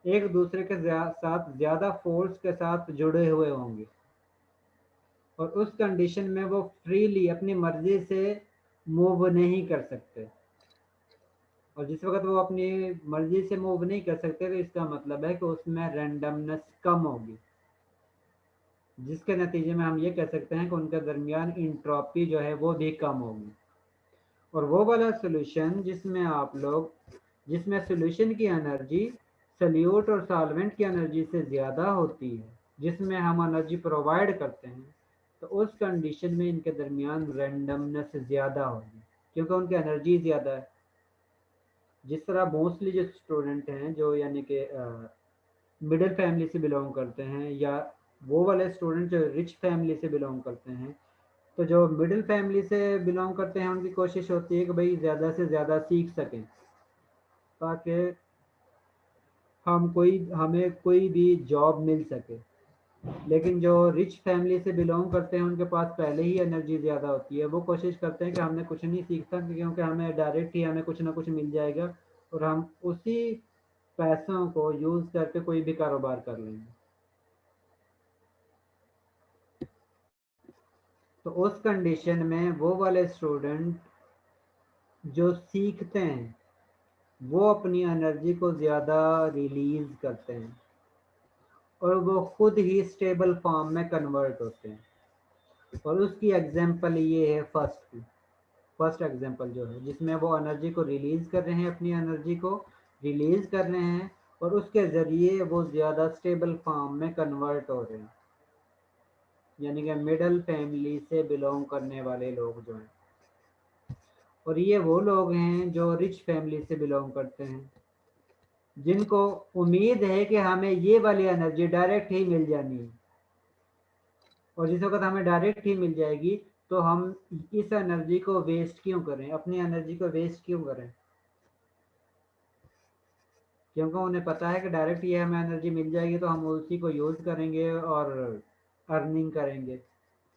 एक दूसरे के साथ ज़्यादा फोर्स के साथ जुड़े हुए होंगे, और उस कंडीशन में वो फ्रीली अपनी मर्जी से मूव नहीं कर सकते, और जिस वक्त वो अपनी मर्जी से मूव नहीं कर सकते तो इसका मतलब है कि उसमें रैंडमनेस कम होगी, जिसके नतीजे में हम ये कह सकते हैं कि उनके दरमियान इंट्रॉपी जो है वो भी कम होगी। और वो वाला सोल्यूशन जिसमें सोल्यूशन की एनर्जी सल्यूट और सॉल्वेंट की एनर्जी से ज़्यादा होती है, जिसमें हम एनर्जी प्रोवाइड करते हैं, तो उस कंडीशन में इनके दरमियान रैंडमनेस ज़्यादा होगी क्योंकि उनकी एनर्जी ज़्यादा है। जिस तरह मोस्टली जो स्टूडेंट हैं जो यानी कि मिडिल फैमिली से बिलोंग करते हैं, या वो वाले स्टूडेंट जो रिच फैमिली से बिलोंग करते हैं, तो जो मिडिल फैमिली से बिलोंग करते हैं उनकी कोशिश होती है कि भाई ज़्यादा से ज़्यादा सीख सकें ताकि हमें कोई भी जॉब मिल सके। लेकिन जो रिच फैमिली से बिलोंग करते हैं उनके पास पहले ही एनर्जी ज़्यादा होती है, वो कोशिश करते हैं कि हमने कुछ नहीं सीखता क्योंकि हमें डायरेक्ट ही हमें कुछ ना कुछ मिल जाएगा और हम उसी पैसों को यूज़ करके कोई भी कारोबार कर लेंगे। तो उस कंडीशन में वो वाले स्टूडेंट जो सीखते हैं वो अपनी एनर्जी को ज़्यादा रिलीज़ करते हैं और वो खुद ही स्टेबल फॉर्म में कन्वर्ट होते हैं। और उसकी एग्जांपल ये है फर्स्ट एग्जांपल जो है जिसमें वो एनर्जी को रिलीज़ कर रहे हैं, अपनी एनर्जी को रिलीज़ कर रहे हैं और उसके ज़रिए वो ज़्यादा स्टेबल फॉर्म में कन्वर्ट हो रहे हैं, यानी कि मिडिल फैमिली से बिलोंग करने वाले लोग जो हैं। और ये वो लोग हैं जो रिच फैमिली से बिलोंग करते हैं, जिनको उम्मीद है कि हमें ये वाली एनर्जी डायरेक्ट ही मिल जानी है, और जिस वक्त हमें डायरेक्ट ही मिल जाएगी तो हम इस एनर्जी को वेस्ट क्यों करें, अपनी एनर्जी को वेस्ट क्यों करें, क्योंकि उन्हें पता है कि डायरेक्ट ये हमें एनर्जी मिल जाएगी तो हम उसी को यूज़ करेंगे और अर्निंग करेंगे।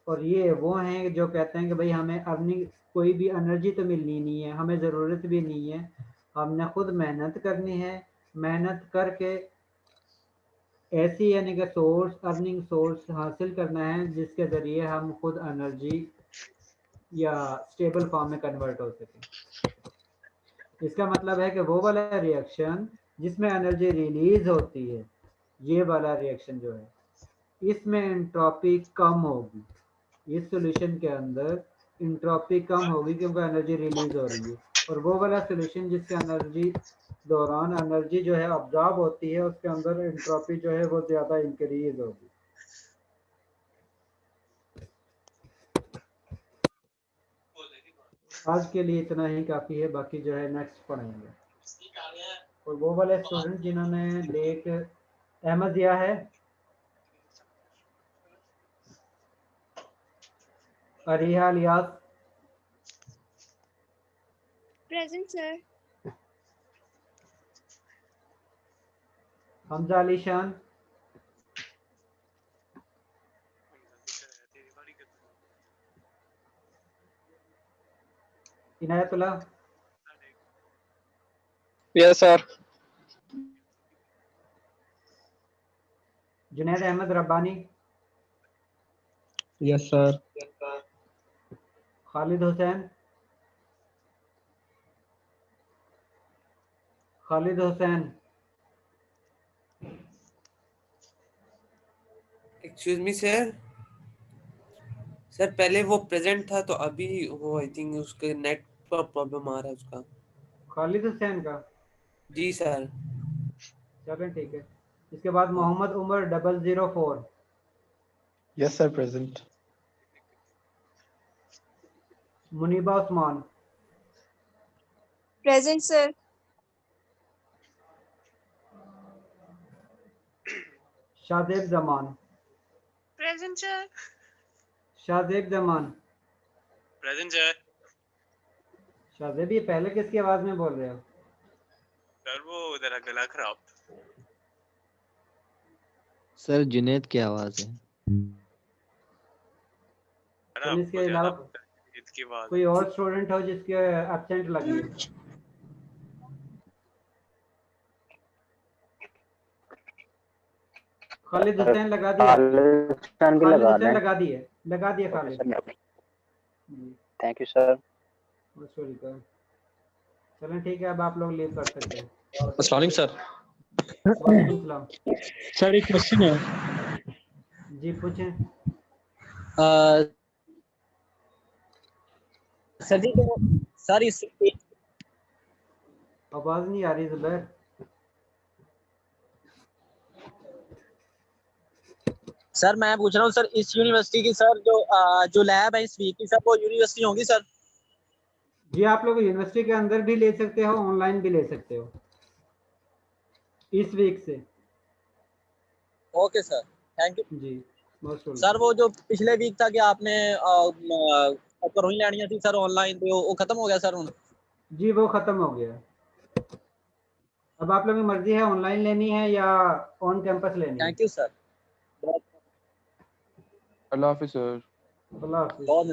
और ये वो हैं जो कहते हैं कि भाई हमें अर्निंग कोई भी एनर्जी तो मिलनी नहीं है, हमें ज़रूरत भी नहीं है, हमने खुद मेहनत करनी है, मेहनत करके ऐसी यानी कि अर्निंग सोर्स हासिल करना है जिसके ज़रिए हम खुद एनर्जी या स्टेबल फॉर्म में कन्वर्ट हो सकें। इसका मतलब है कि वो वाला रिएक्शन जिसमें एनर्जी रिलीज होती है, ये वाला रिएक्शन जो है इसमें एंट्रोपी कम होगी, इस सॉल्यूशन के अंदर एंट्रोपी कम होगी क्योंकि एनर्जी रिलीज हो रही है। और वो वाला सॉल्यूशन जिसके एनर्जी दौरान एनर्जी जो है ऑब्जॉर्ब होती है उसके अंदर एंट्रोपी जो है वो ज़्यादा इंक्रीज होगी। आज के लिए इतना ही काफ़ी है, बाकी जो है नेक्स्ट पढ़ेंगे। और वो वाले स्टूडेंट जिन्होंने लेट अहमद दिया है, Ariha Ilyas, present sir. Hamza Ali Shan, Inayatullah, yes sir. Junaid Ahmed Rabbani, yes sir. Khalid Hussain, Khalid Hussain, excuse me sir, sir पहले वो प्रेजेंट था तो अभी वो आई थिंक उसके नेट का प्रॉब्लम आ रहा है उसका। खालिद हुसैन का? जी सर। चलें ठीक है। इसके बाद Muhammad Umar 004। Yes sir present. Muneeba Usman, present sir. Shahzeb Zaman, present sir. Shahzeb Zaman, present sir. Shahzeb ये पहले किसकी आवाज में बोल रहे हो? सर वो जरा गला खराब। सर जुनैद की आवाज है। तो इसके अलावा कोई और स्टूडेंट हो जिसके एब्सेंट लगी है? खालिद हुसैन लगा दिया, खालिद हुसैन लगा दिए Khalid. Thank you sir. Most welcome. चलें ठीक है, अब आप लोग लीव कर सकते हैं। अस्सलाम वालेकुम सर। वालेकुम सलाम। सर एक क्वेश्चन है। जी पूछें। सर जी तो सर इस आवाज नहीं आ रही जुबैर। सर मैं पूछ रहा हूँ सर, इस यूनिवर्सिटी की सर जो लैब है इस वीक की सर, वो यूनिवर्सिटी होंगी सर? जी आप लोग यूनिवर्सिटी के अंदर भी ले सकते हो, ऑनलाइन भी ले सकते हो इस वीक से। ओके सर, थैंक यू जी मोस्ट वेलकम। सर। वो जो पिछले वीक था कि आपने करोई लेनी थी सर ऑनलाइन, तो वो खत्म हो गया सर उन? जी वो खत्म हो गया। अब आप लोगों की मर्जी है ऑनलाइन लेनी है या ऑन कैंपस लेनी है। Thank you sir. अल्लाह हाफिज सर। अल्लाह हाफिज। बहुत